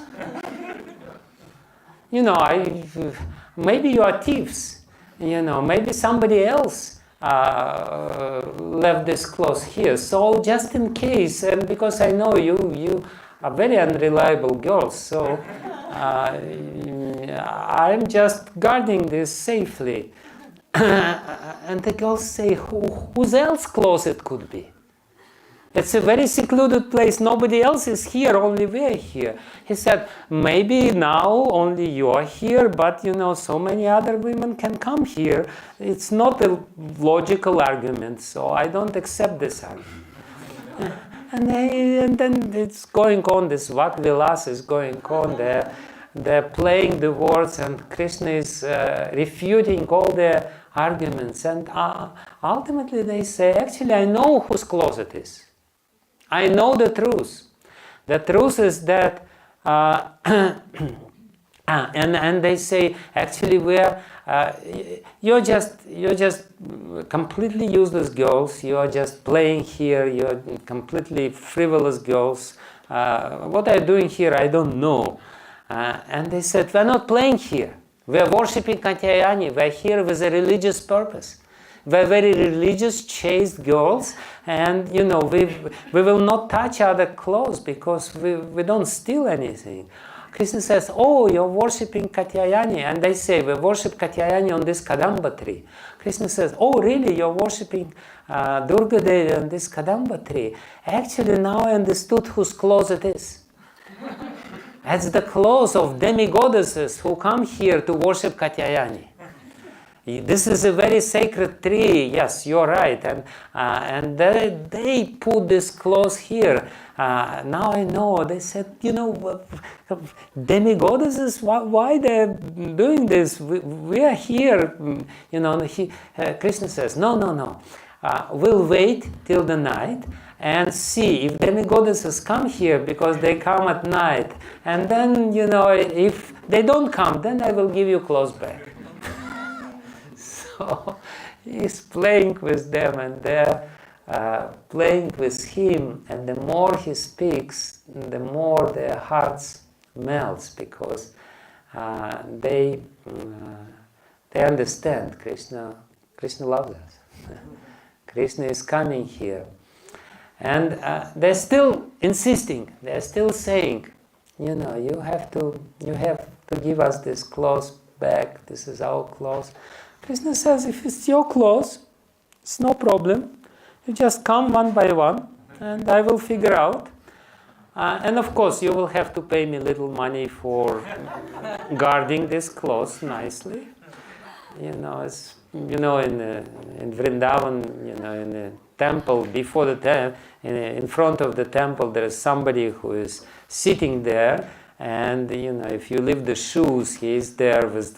Maybe you are thieves. Maybe somebody else left this clothes here. So just in case, and because I know you are very unreliable girls, so I'm just guarding this safely. And the girls say, whose else clothes it could be? It's a very secluded place. Nobody else is here, only we are here. He said, maybe now only you are here, but so many other women can come here. It's not a logical argument, so I don't accept this argument. And then it's going on, this Vad Vilas is going on there. They're playing the words, and Krishna is refuting all their arguments. And ultimately they say, actually, I know whose clothes it is. I know the truth. The truth is that, and they say, actually, you're just completely useless girls. You're just playing here. You're completely frivolous girls. What are you doing here? I don't know. And they said, we're not playing here. We're worshipping Katyayani. We're here with a religious purpose. We're very religious, chaste girls, and we will not touch other clothes because we don't steal anything. Krishna says, oh, you're worshipping Katyayani. And they say, we worship Katyayani on this kadamba tree. Krishna says, oh, really, you're worshipping Durga Devi on this kadamba tree. Actually, now I understood whose clothes it is. It's the clothes of demigoddesses who come here to worship Katyayani. This is a very sacred tree. Yes, you're right. And they put this cloth here. Now I know. They said, demigoddesses, why they're doing this? We are here. Krishna says, no. We'll wait till the night and see if demigoddesses come here, because they come at night. And then, if they don't come, then I will give you clothes back. So he's playing with them, and they're playing with him. And the more he speaks, the more their hearts melts, because they understand Krishna loves us. Krishna is coming here. And they're still insisting. They're still saying, you have to give us this clothes back. This is our clothes. Krishna says, if it's your clothes, it's no problem. You just come one by one, and I will figure out. And of course, you will have to pay me little money for guarding this clothes nicely. In Vrindavan, in the temple, before the temple, in front of the temple, there is somebody who is sitting there, and if you leave the shoes, he is there with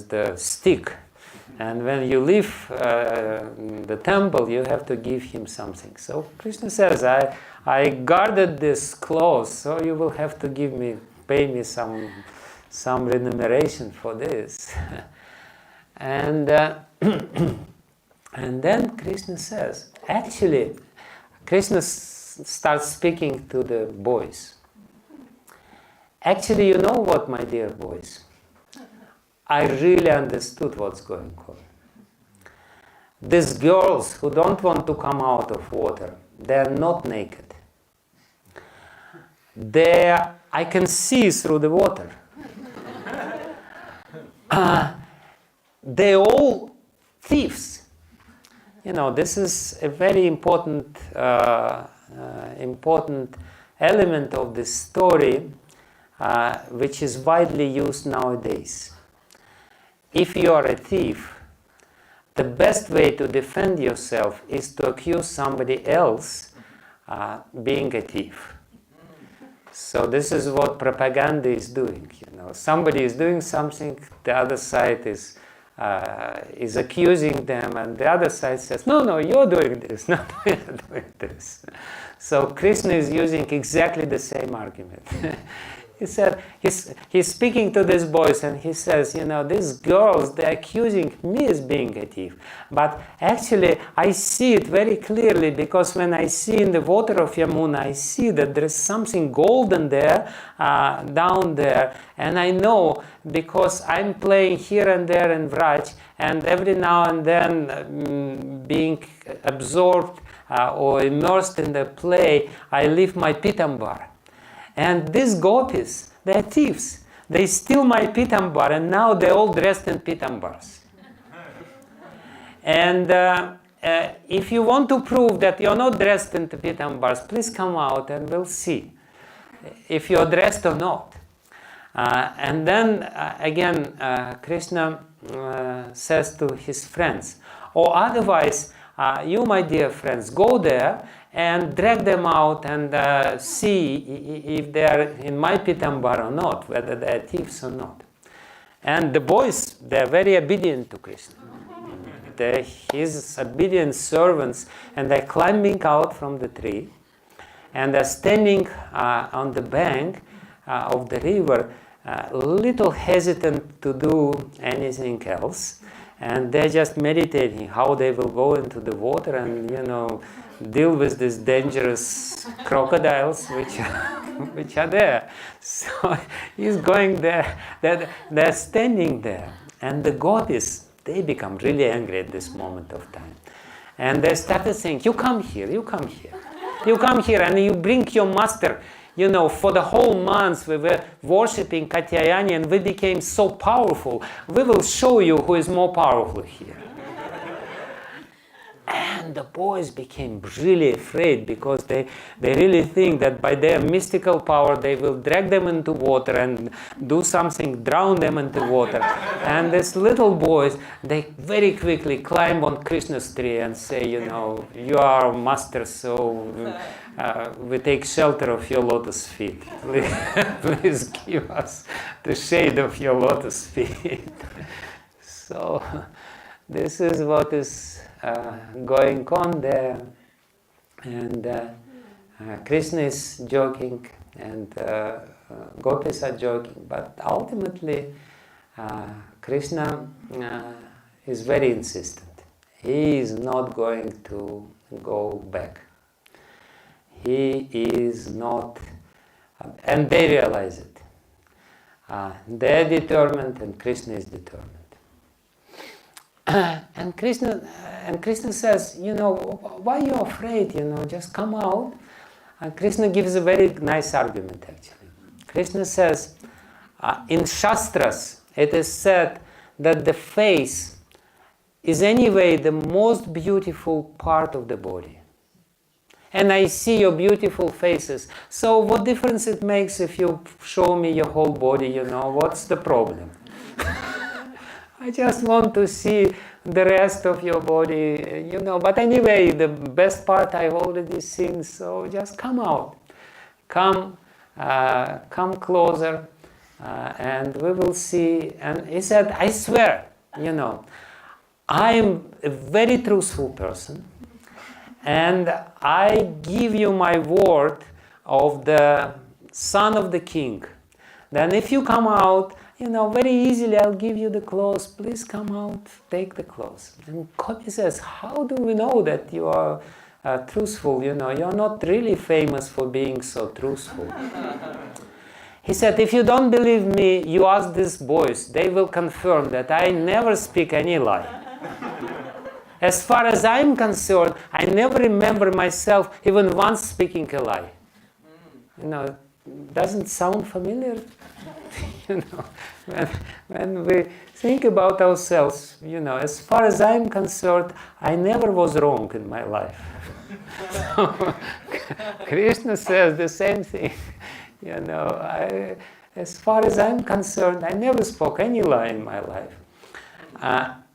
the stick. And when you leave the temple, you have to give him something. So Krishna says, I guarded this clothes, so you will have to pay me some remuneration for this. And then Krishna says, actually, Krishna starts speaking to the boys. Actually, you know what, my dear boys? I really understood what's going on. These girls who don't want to come out of water, they're not naked. I can see through the water. They're all thieves. This is a very important element of this story, which is widely used nowadays. If you are a thief, the best way to defend yourself is to accuse somebody else being a thief. So this is what propaganda is doing. Somebody is doing something, the other side is accusing them, and the other side says, no, you're doing this, not we're doing this. So Krishna is using exactly the same argument. He said, he's speaking to these boys, and he says, these girls, they're accusing me as being a thief. But actually, I see it very clearly, because when I see in the water of Yamuna, I see that there is something golden there, down there. And I know, because I'm playing here and there in Vraj, and every now and then being absorbed or immersed in the play, I leave my pitambar. And these gopis, they're thieves. They steal my pitambar, and now they're all dressed in pitambars. And if you want to prove that you're not dressed in pitambars, please come out and we'll see if you're dressed or not. And then again, Krishna says to his friends, or otherwise, you, my dear friends, go there and drag them out and see if they are in my pitambar or not, whether they are thieves or not. And the boys, they are very obedient to Krishna. They're his obedient servants, and they're climbing out from the tree, and they're standing on the bank of the river, little hesitant to do anything else. And they're just meditating how they will go into the water and, deal with these dangerous crocodiles which are there. So he's going there. They're standing there. And the gopis, they become really angry at this moment of time. And they started saying, you come here, you come here. You come here and you bring your master. For the whole month we were worshipping Katyayani and we became so powerful. We will show you who is more powerful here. And then the boys became really afraid, because they really think that by their mystical power they will drag them into water and do something, drown them into water. And these little boys, they very quickly climb on Krishna's tree and say, you are our master, so we take shelter of your lotus feet. Please give us the shade of your lotus feet. So this is what is going on there. And Krishna is joking, and gopis are joking, but ultimately Krishna is very insistent. He is not going to go back. He is not, and they realize it. They're determined, and Krishna is determined. And Krishna says, why are you afraid? Just come out. And Krishna gives a very nice argument, actually. Krishna says, in Shastras, it is said that the face is anyway the most beautiful part of the body. And I see your beautiful faces. So what difference it makes if you show me your whole body, what's the problem? I just want to see the rest of your body, But anyway, the best part I've already seen, so just come out. Come closer, and we will see. And he said, I swear, I am a very truthful person, and I give you my word of the son of the king. Then if you come out, very easily I'll give you the clothes. Please come out, take the clothes. And Gopi says, how do we know that you are truthful? You're not really famous for being so truthful. He said, if you don't believe me, you ask these boys. They will confirm that I never speak any lie. As far as I'm concerned, I never remember myself even once speaking a lie. Doesn't sound familiar? When we think about ourselves, as far as I'm concerned, I never was wrong in my life. So, Krishna says the same thing. As far as I'm concerned, I never spoke any lie in my life.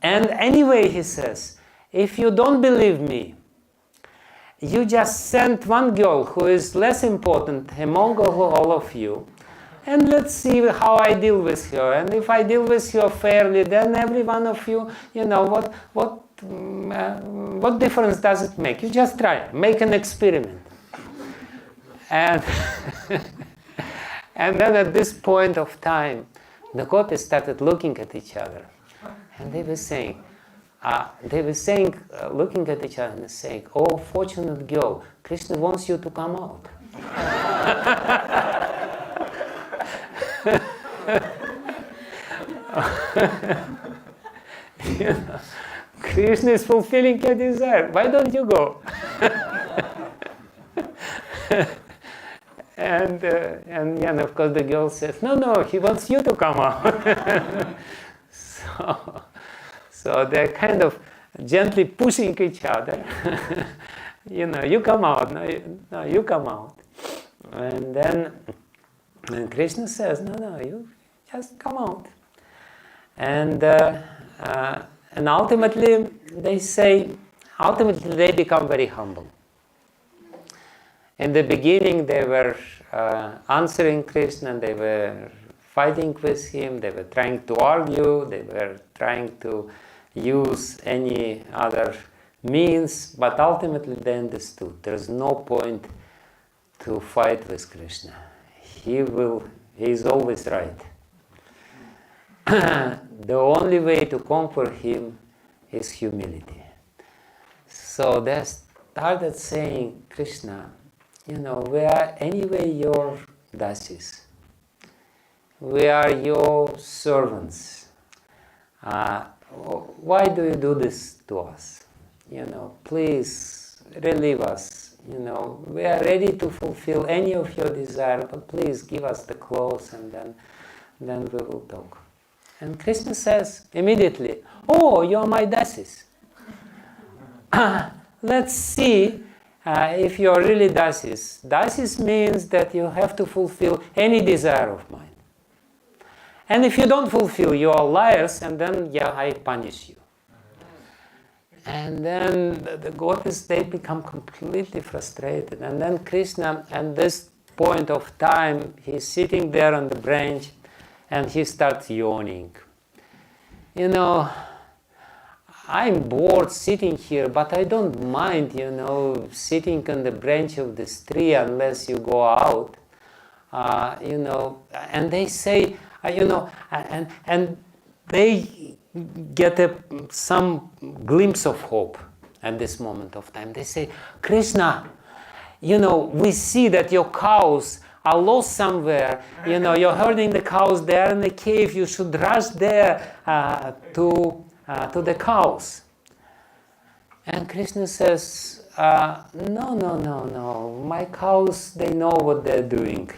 And anyway, he says, if you don't believe me, you just send one girl who is less important among all of you, and let's see how I deal with her. And if I deal with her fairly, then every one of you, what difference does it make? You just try, make an experiment. And and then at this point of time, the gopis started looking at each other, and they were saying, looking at each other and saying, oh, fortunate girl, Krishna wants you to come out. Krishna is fulfilling your desire. Why don't you go? And of course the girl says, no, he wants you to come out. So they're kind of gently pushing each other. You come out. No, you come out. And then Krishna says, no, you just come out. And ultimately they become very humble. In the beginning, they were answering Krishna, and they were fighting with him, they were trying to argue, they were trying to use any other means, but ultimately they understood there's no point to fight with Krishna. He is always right. The only way to conquer him is humility. So they started saying, Krishna, we are anyway your dasis. We are your servants. Why do you do this to us? Please relieve us. We are ready to fulfill any of your desire, but please give us the clothes, and then we will talk. And Krishna says immediately, oh, you're my dasis. let's see if you're really dasis. Dasis means that you have to fulfill any desire of mine. And if you don't fulfill, you are liars, and then, I punish you. And then the goddess, they become completely frustrated. And then Krishna, at this point of time, he's sitting there on the branch, and he starts yawning. I'm bored sitting here, but I don't mind, sitting on the branch of this tree unless you go out. And they say, and they get some glimpse of hope at this moment of time. They say, Krishna, we see that your cows are lost somewhere. You're herding the cows there in the cave. You should rush there to the cows. And Krishna says, no. My cows, they know what they're doing.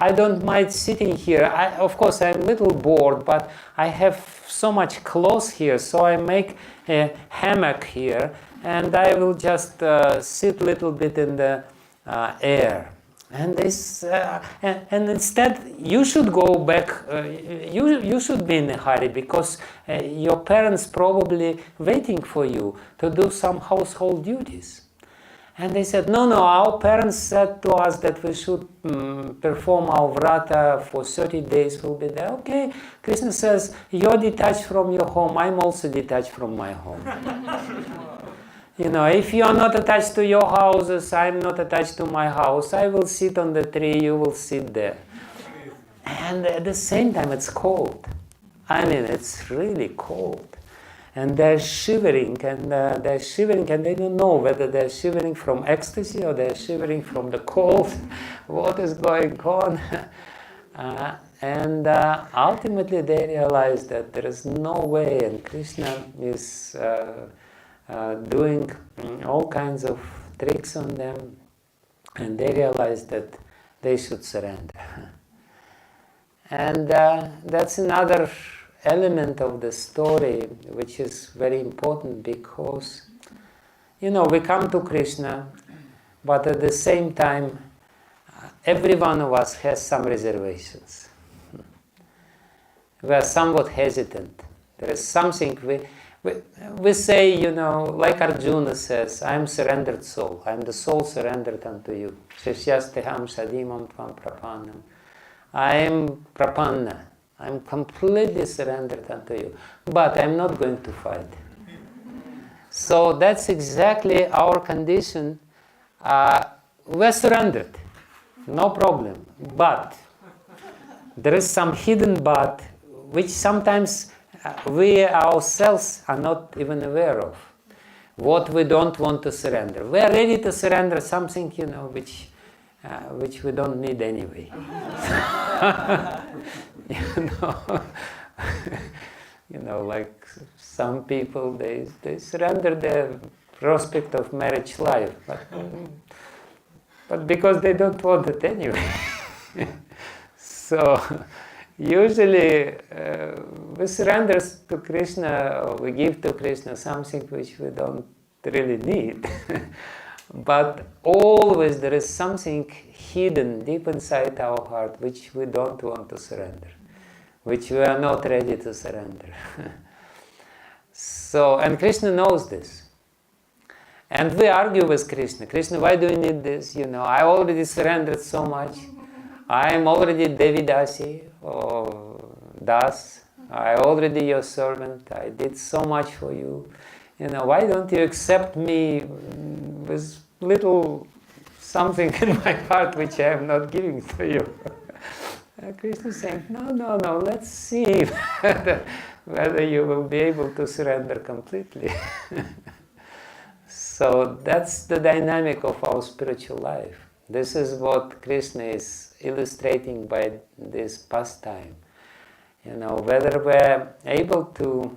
I don't mind sitting here. Of course, I'm a little bored, but I have so much clothes here, so I make a hammock here, and I will just sit a little bit in the air. And instead, you should go back. You should be in a hurry, because your parents probably waiting for you to do some household duties. And they said, no, our parents said to us that we should perform our vrata for 30 days. We'll be there. Okay, Krishna says, you're detached from your home. I'm also detached from my home. If you are not attached to your houses, I'm not attached to my house. I will sit on the tree, you will sit there. And at the same time, it's cold. It's really cold. And they're shivering, and they don't know whether they're shivering from ecstasy or they're shivering from the cold. What is going on? And ultimately, they realize that there is no way, and Krishna is doing all kinds of tricks on them, and they realize that they should surrender. And that's another element of the story which is very important, because we come to Krishna, but at the same time every one of us has some reservations. We are somewhat hesitant. There is something we say, like Arjuna says, I am surrendered soul. I am the soul surrendered unto you. Shishyasteham sadimam tvam prapannam. I am prapanna. I am completely surrendered unto you. But I am not going to fight. So that's exactly our condition. We're surrendered. No problem. But there is some hidden but, which sometimes we ourselves are not even aware of. What we don't want to surrender. We are ready to surrender something, which we don't need anyway. Like some people, they surrender their prospect of marriage life, but because they don't want it anyway. So usually we surrender to Krishna, or we give to Krishna something which we don't really need. But always there is something hidden deep inside our heart which we don't want to surrender, which we are not ready to surrender. So, and Krishna knows this. And we argue with Krishna. Krishna, why do you need this? I already surrendered so much. I am already Devi Dasi or Das. I already your servant. I did so much for you. Why don't you accept me with little something in my heart which I am not giving to you? Krishna is saying, no, let's see whether you will be able to surrender completely. So that's the dynamic of our spiritual life. This is what Krishna is illustrating by this pastime. Whether we're able to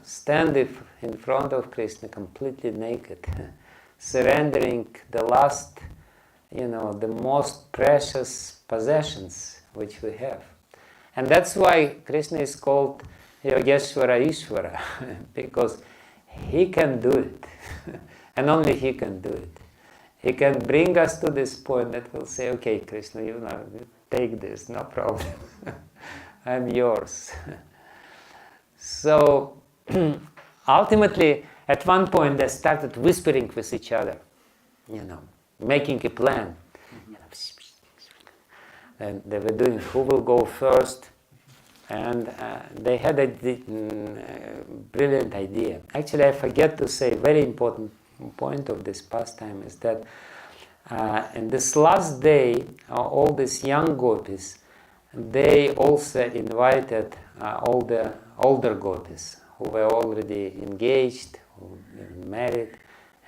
stand in front of Krishna completely naked, surrendering the last, the most precious possessions which we have. And that's why Krishna is called Yogeshwara Ishvara, because he can do it. And only he can do it. He can bring us to this point that we'll say, okay, Krishna, you take this, no problem. I'm yours. So ultimately, at one point, they started whispering with each other, making a plan. And they were doing who will go first. And they had a brilliant idea. Actually, I forget to say, very important point of this pastime is that in this last day, all these young gopis, they also invited all the older gopis who were already engaged, who were married,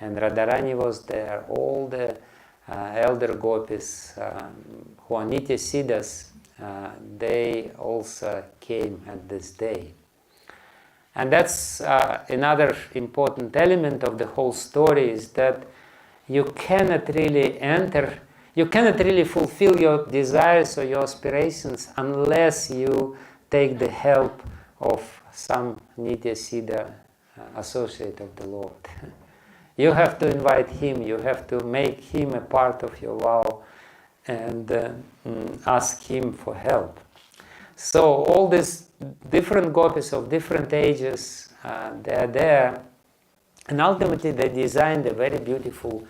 and Radharani was there. All the elder gopis who are Nitya Siddhas, they also came at this day. And that's another important element of the whole story, is that you cannot really fulfill your desires or your aspirations unless you take the help of some Nitya Siddha associate of the Lord. You have to invite him, you have to make him a part of your vow and ask him for help. So all these different gopis of different ages, they are there, and ultimately they designed a very beautiful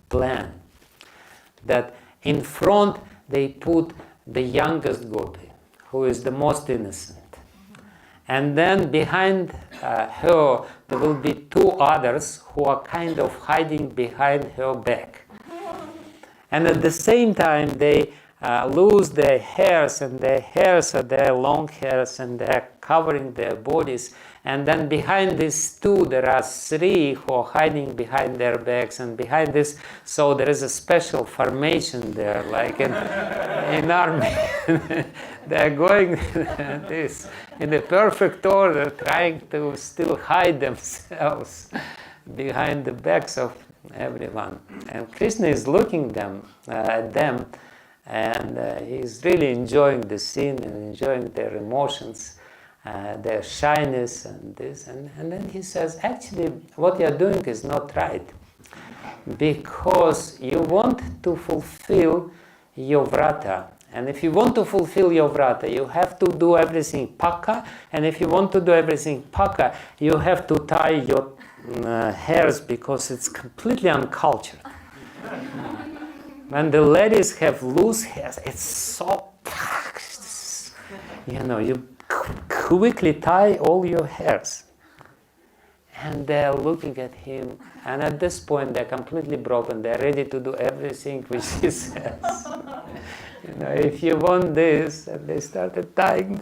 plan. That in front they put the youngest gopi, who is the most innocent. And then behind her there will be two others who are kind of hiding behind her back. And at the same time they lose their hairs, and their hairs are their long hairs, and they're covering their bodies. And then behind these two there are three who are hiding behind their backs, and behind this, so there is a special formation there, like in army. They're going this in a perfect order, trying to still hide themselves behind the backs of everyone. And Krishna is looking at them, and he's really enjoying the scene and enjoying their emotions, their shyness and this. And then he says, actually, what you're doing is not right, because you want to fulfill your vrata. And if you want to fulfill your vrata, you have to do everything pakka. And if you want to do everything pakka, you have to tie your hairs, because it's completely uncultured. When the ladies have loose hairs, it's so, you quickly tie all your hairs. And they're looking at him, and at this point they're completely broken. They're ready to do everything which he says. If you want this, and they started tying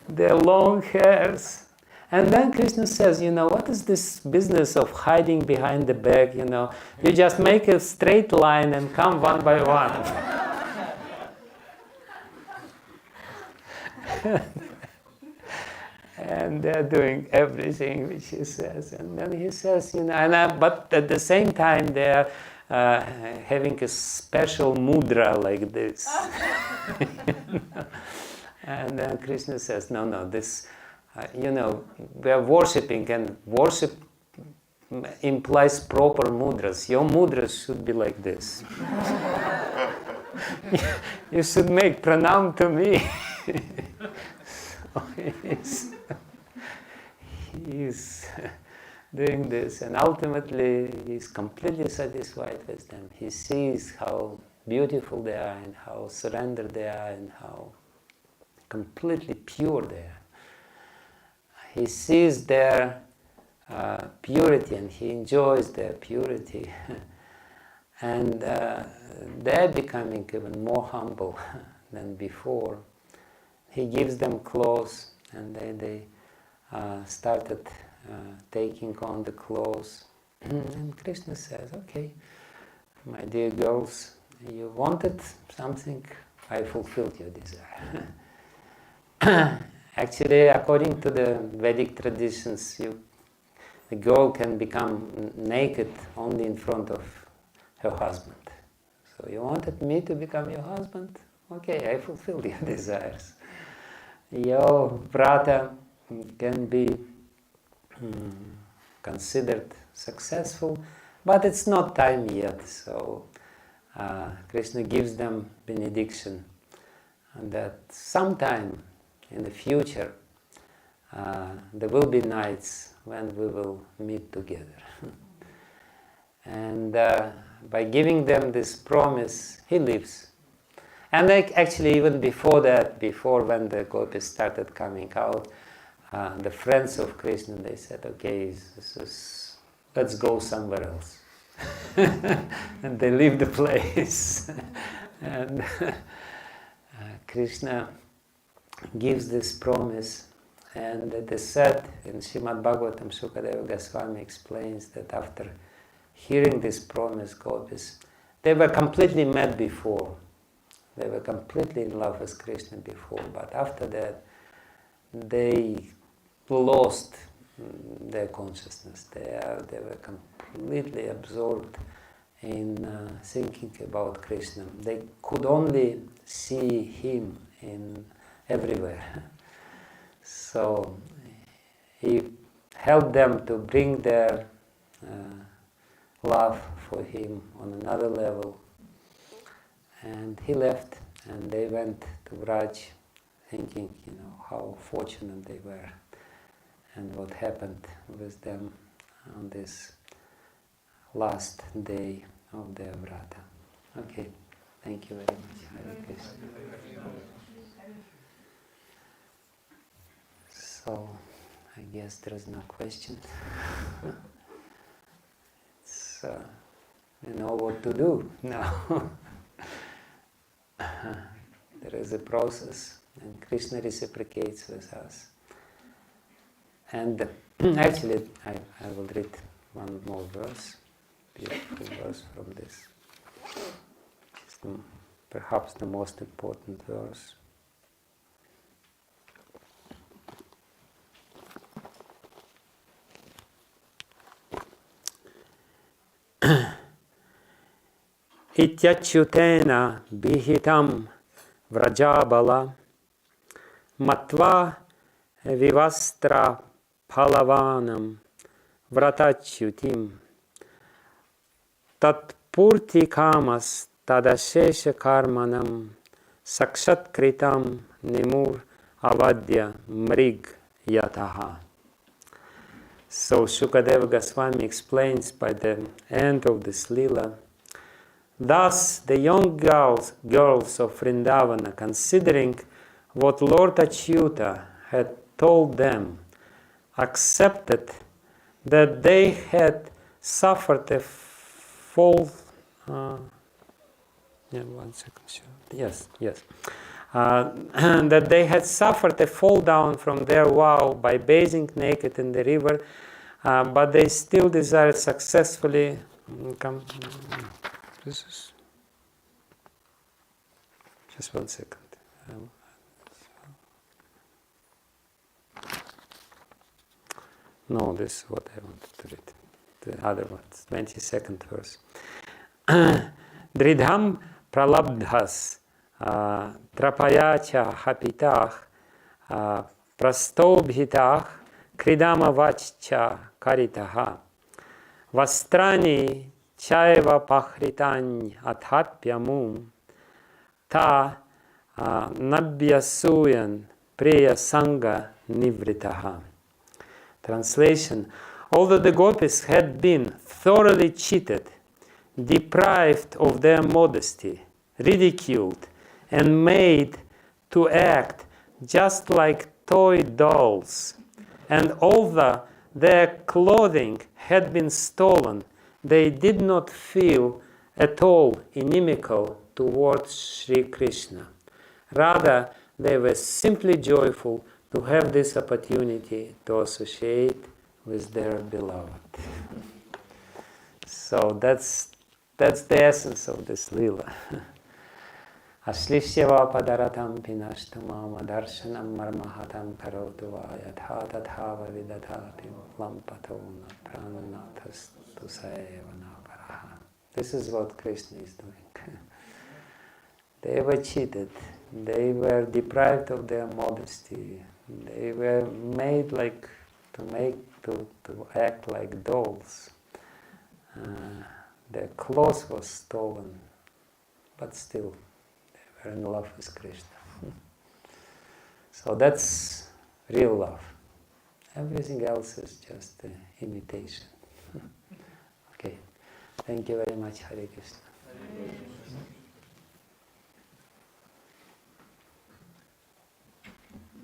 their long hairs. And then Krishna says, what is this business of hiding behind the back? You just make a straight line and come one by one. And they're doing everything which he says. And then he says, but at the same time they're having a special mudra like this. And then Krishna says, no, this... we are worshipping, and worship implies proper mudras. Your mudras should be like this. You should make pranam to me. So he's doing this, and ultimately he's completely satisfied with them. He sees how beautiful they are, and how surrendered they are, and how completely pure they are. He sees their purity, and he enjoys their purity. And they're becoming even more humble than before. He gives them clothes, and they started taking on the clothes. And Krishna says, okay, my dear girls, you wanted something, I fulfilled your desire. Actually, according to the Vedic traditions, the girl can become naked only in front of her husband. So you wanted me to become your husband? Okay, I fulfilled your desires. Your vrata can be considered successful, but it's not time yet. So Krishna gives them benediction that sometime in the future there will be nights when we will meet together. And by giving them this promise, he lives. And actually even before that, before when the gopis started coming out, the friends of Krishna, they said, okay, let's go somewhere else. And they leave the place. And Krishna gives this promise. And it is said in Srimad Bhagavatam, Sukadeva Goswami explains that after hearing this promise, gopis, they were completely mad before. They were completely in love with Krishna before. But after that, they lost their consciousness. They were completely absorbed in thinking about Krishna. They could only see him in everywhere. So he helped them to bring their love for him on another level. And he left, and they went to Vraj, thinking, how fortunate they were, and what happened with them on this last day of their vrata. Okay, thank you very much. Hare Krishna. So, I guess there is no question. It's, you know what to do now. There is a process, and Krishna reciprocates with us. And actually, I will read one more verse, beautiful verse from this. It's perhaps the most important verse. Ityachyutena bihitam vrajabala matva vivastra palavanam vratachyutim tatpurti kamas tadashesha karmanam sakshatkritam nimur avadya mrig yataha. So Shukadeva Goswami explains by the end of this Lila, thus the young girls of Vrindavana, considering what Lord Achyuta had told them, accepted that they had suffered a fall. That they had suffered a fall down from their vow by bathing naked in the river, but they still desired successfully. This is just 1 second. No, this is what I wanted to read. The other one, 22nd verse. Dridham pralabdhas trapayacha hapitach prastobhitach kridama vachcha karitaha vastrani chaiva pachritany athatpyamum ta nabhyasuyan priya sanga nivritaha. Translation: although the gopis had been thoroughly cheated, deprived of their modesty, ridiculed, and made to act just like toy dolls, and although their clothing had been stolen, they did not feel at all inimical towards Sri Krishna. Rather, they were simply joyful to have this opportunity to associate with their beloved. So that's the essence of this Lila. Ashlishya padaratam pinashtamam adarshanam marmahatam karotu yatha tathava vidatapi lampatona prananathas tusayevana. This is what Krishna is doing. They were cheated. They were deprived of their modesty. They were made like to act like dolls. Their clothes was stolen, but still they were in love with Krishna. So that's real love. Everything else is just imitation. Okay, thank you very much, Hare Krishna.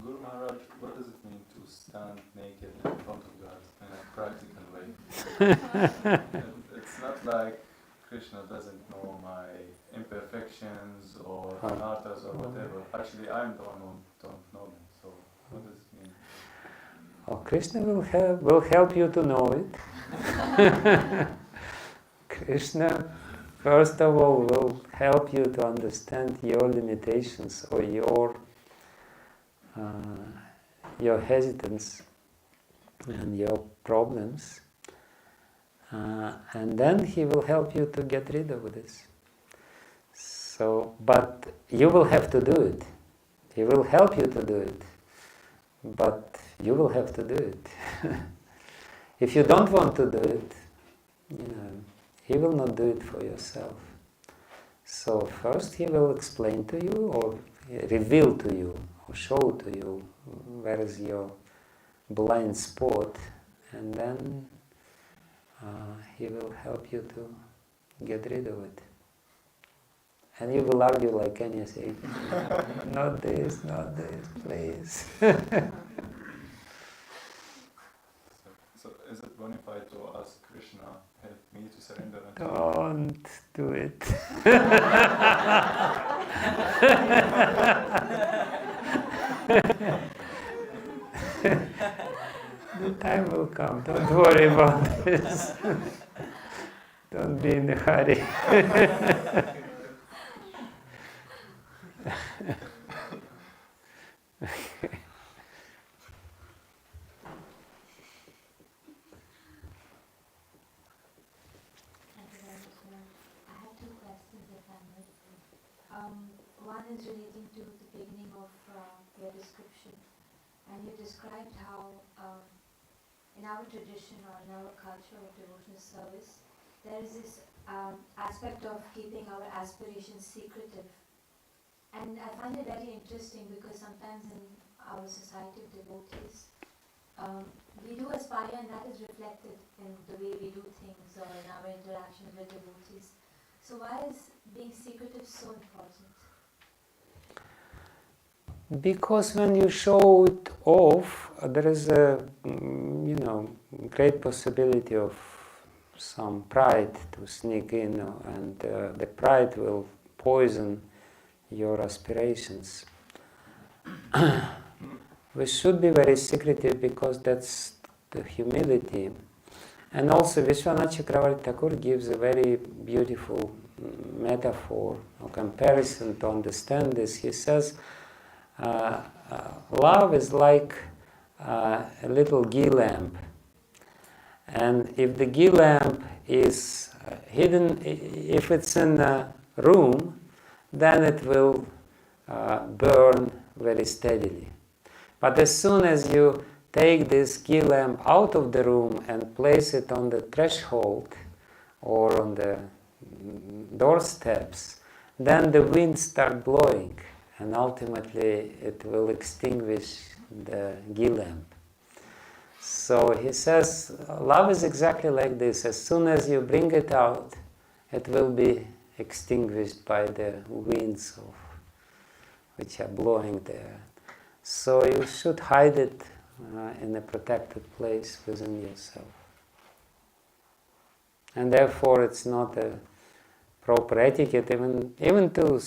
Guru Maharaj, what does it mean to stand naked in front of God in a practical way? It's not like Krishna doesn't know my imperfections or anarthas or whatever. Actually, I'm the one who don't know them. So, what does it mean? Oh, Krishna will help you to know it. Krishna, first of all, will help you to understand your limitations or your hesitance and your problems, and then he will help you to get rid of this. So, but you will have to do it. He will help you to do it, but you will have to do it. If you don't want to do it, he will not do it for yourself. So first he will explain to you or reveal to you or show to you where is your blind spot, and then he will help you to get rid of it. And you will argue like anything. Not this, please. So is it bona fide to ask Krishna, help me to surrender? Don't do it. The time will come. Don't worry about this. Don't be in a hurry. One is relating to the beginning of your description, and you described how in our tradition or in our culture of devotional service, there is this aspect of keeping our aspirations secretive. And I find it very interesting because sometimes in our society of devotees, we do aspire, and that is reflected in the way we do things or in our interaction with devotees. So why is being secretive so important? Because when you show it off, there is a great possibility of some pride to sneak in, and the pride will poison your aspirations. We should be very secretive because that's the humility. And also Vishwanath Chakravarti Thakur gives a very beautiful metaphor or comparison to understand this. He says, love is like a little ghee lamp. And if the ghee lamp is hidden, if it's in a room, then it will burn very steadily. But as soon as you take this ghee lamp out of the room and place it on the threshold or on the doorsteps, then the wind starts blowing, and ultimately it will extinguish the ghee lamp. So he says, love is exactly like this. As soon as you bring it out, it will be extinguished by the winds which are blowing there. So you should hide it in a protected place within yourself. And therefore it's not a proper etiquette even to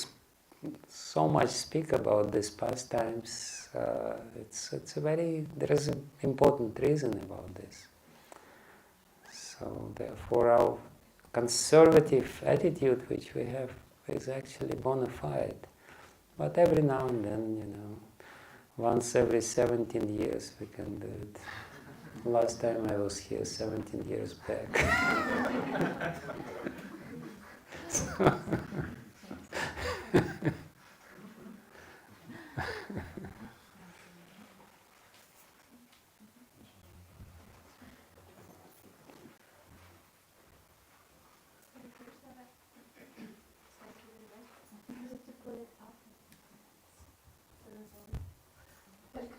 so much speak about these pastimes. There is an important reason about this. So therefore our conservative attitude which we have is actually bona fide. But every now and then, once every 17 years we can do it. Last time I was here 17 years back.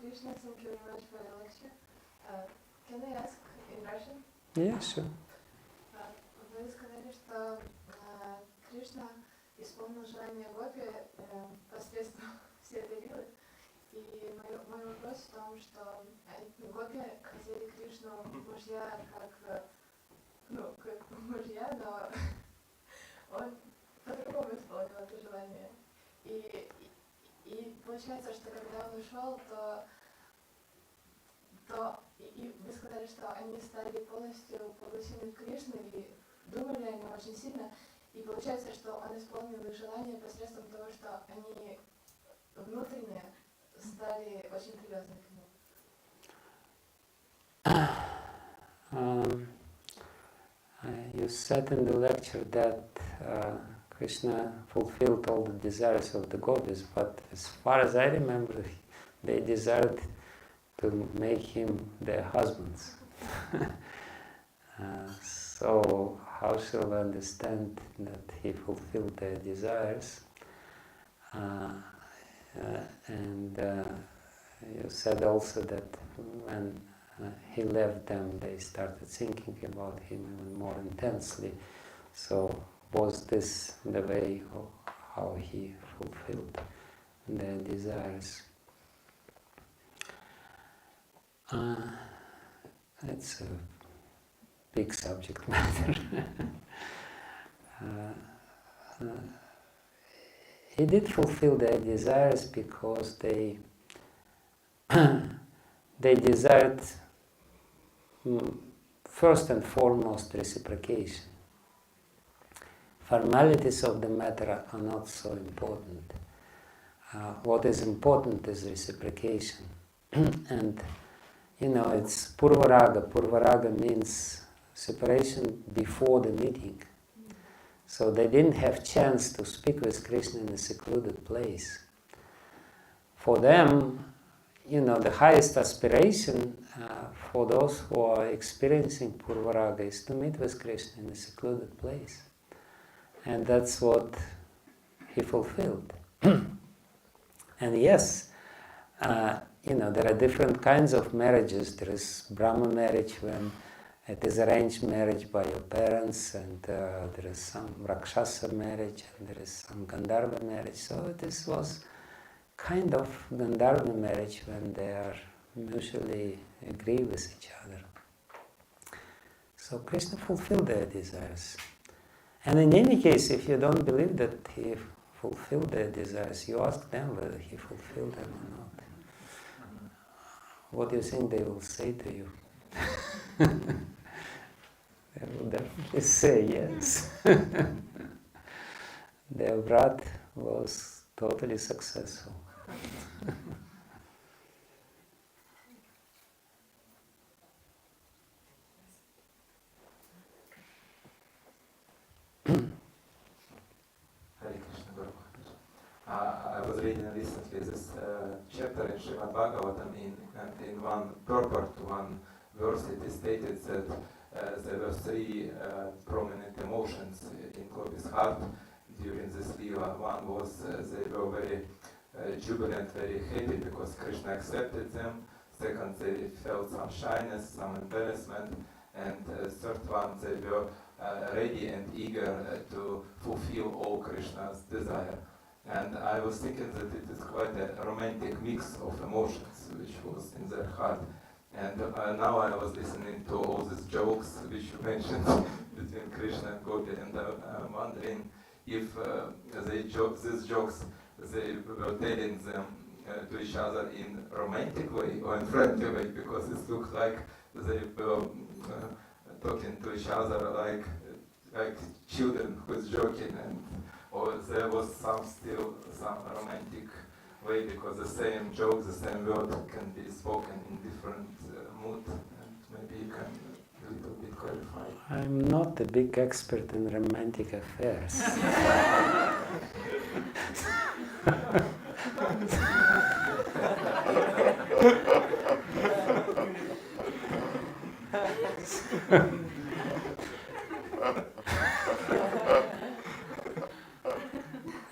Krishna, thank you very much for the lecture. Can I ask in Russian? Yeah, sure. Вы сказали, что Кришна исполнил желание Гопи посредством всей этой лилы. И мой вопрос в том, что Гопи хотели Кришну мужья как мужья, но он по-другому исполнил это желание. И получается, что когда он ушел, и вы сказали, что они стали полностью поглощены в Кришну и думали о нем очень сильно. И получается, что он исполнил их желание посредством того, что они внутренне стали очень привязаны к нему. You said in the lecture that Krishna fulfilled all the desires of the gopis, but as far as I remember, they desired to make him their husbands. So how shall we understand that he fulfilled their desires? And you said also that when he left them, they started thinking about him even more intensely. So was this the way of how he fulfilled their desires? It's a big subject matter. He did fulfill their desires because they desired first and foremost reciprocation. Formalities of the matter are not so important. What is important is reciprocation. And it's Purvaraga. Purvaraga means separation before the meeting. So they didn't have chance to speak with Krishna in a secluded place. For them, the highest aspiration for those who are experiencing Purvaraga is to meet with Krishna in a secluded place. And that's what he fulfilled. And yes, there are different kinds of marriages. There is Brahma marriage when it is arranged marriage by your parents, and there is some Rakshasa marriage, and there is some Gandharva marriage. So this was kind of Gandharva marriage when they are mutually agree with each other. So Krishna fulfilled their desires. And in any case, if you don't believe that he fulfilled their desires, you ask them whether he fulfilled them or not. What do you think they will say to you? They will definitely say yes. Their vrat was totally successful. I was reading recently this chapter in Srimad Bhagavatam, and in one purport, one verse, it is stated that there were three prominent emotions in Gopi's heart during this Lila. One was they were very jubilant, very happy because Krishna accepted them. Second, they felt some shyness, some embarrassment. And third one, they were ready and eager to fulfill all Krishna's desire. And I was thinking that it is quite a romantic mix of emotions which was in their heart. And now I was listening to all these jokes which you mentioned between Krishna and Gopi, and I'm wondering if these jokes, they were telling them to each other in romantic way or in friendly way, because it looked like they were talking to each other like children who's joking, or there was some romantic way, because the same joke, the same word can be spoken in different mood, and maybe you can a little bit clarify. I'm not a big expert in romantic affairs.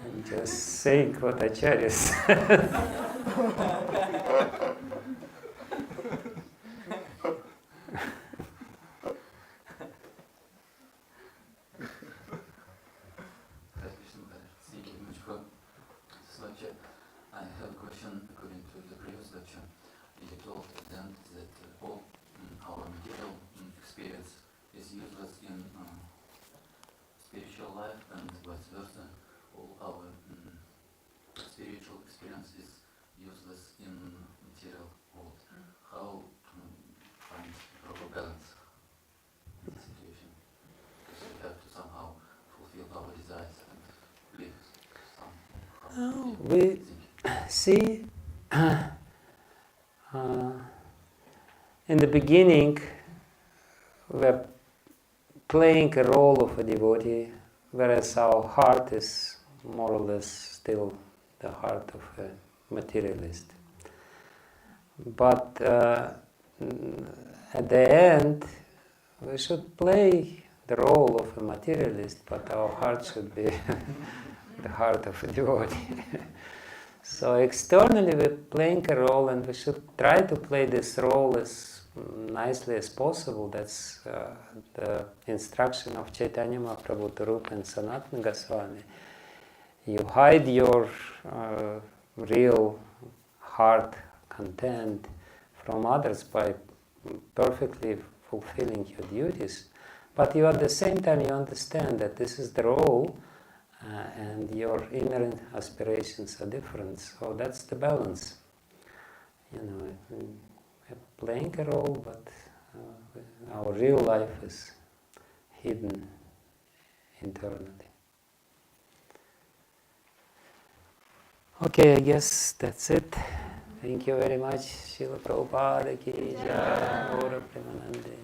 I'm just saying what Acharya said. we see in the beginning we're playing a role of a devotee, whereas our heart is more or less still the heart of a materialist. But at the end, we should play the role of a materialist, but our heart should be the heart of a devotee. So externally we're playing a role, and we should try to play this role as nicely as possible. That's the instruction of Chaitanya Mahaprabhu to Rupa and Sanatana Goswami. You hide your real heart content from others by perfectly fulfilling your duties, but you at the same time you understand that this is the role and your inner aspirations are different. So that's the balance. You know, we're playing a role, but our real life is hidden internally. Okay, I guess that's it. Thank you very much. Srila Prabhupada ki jai. Gaura Premanande.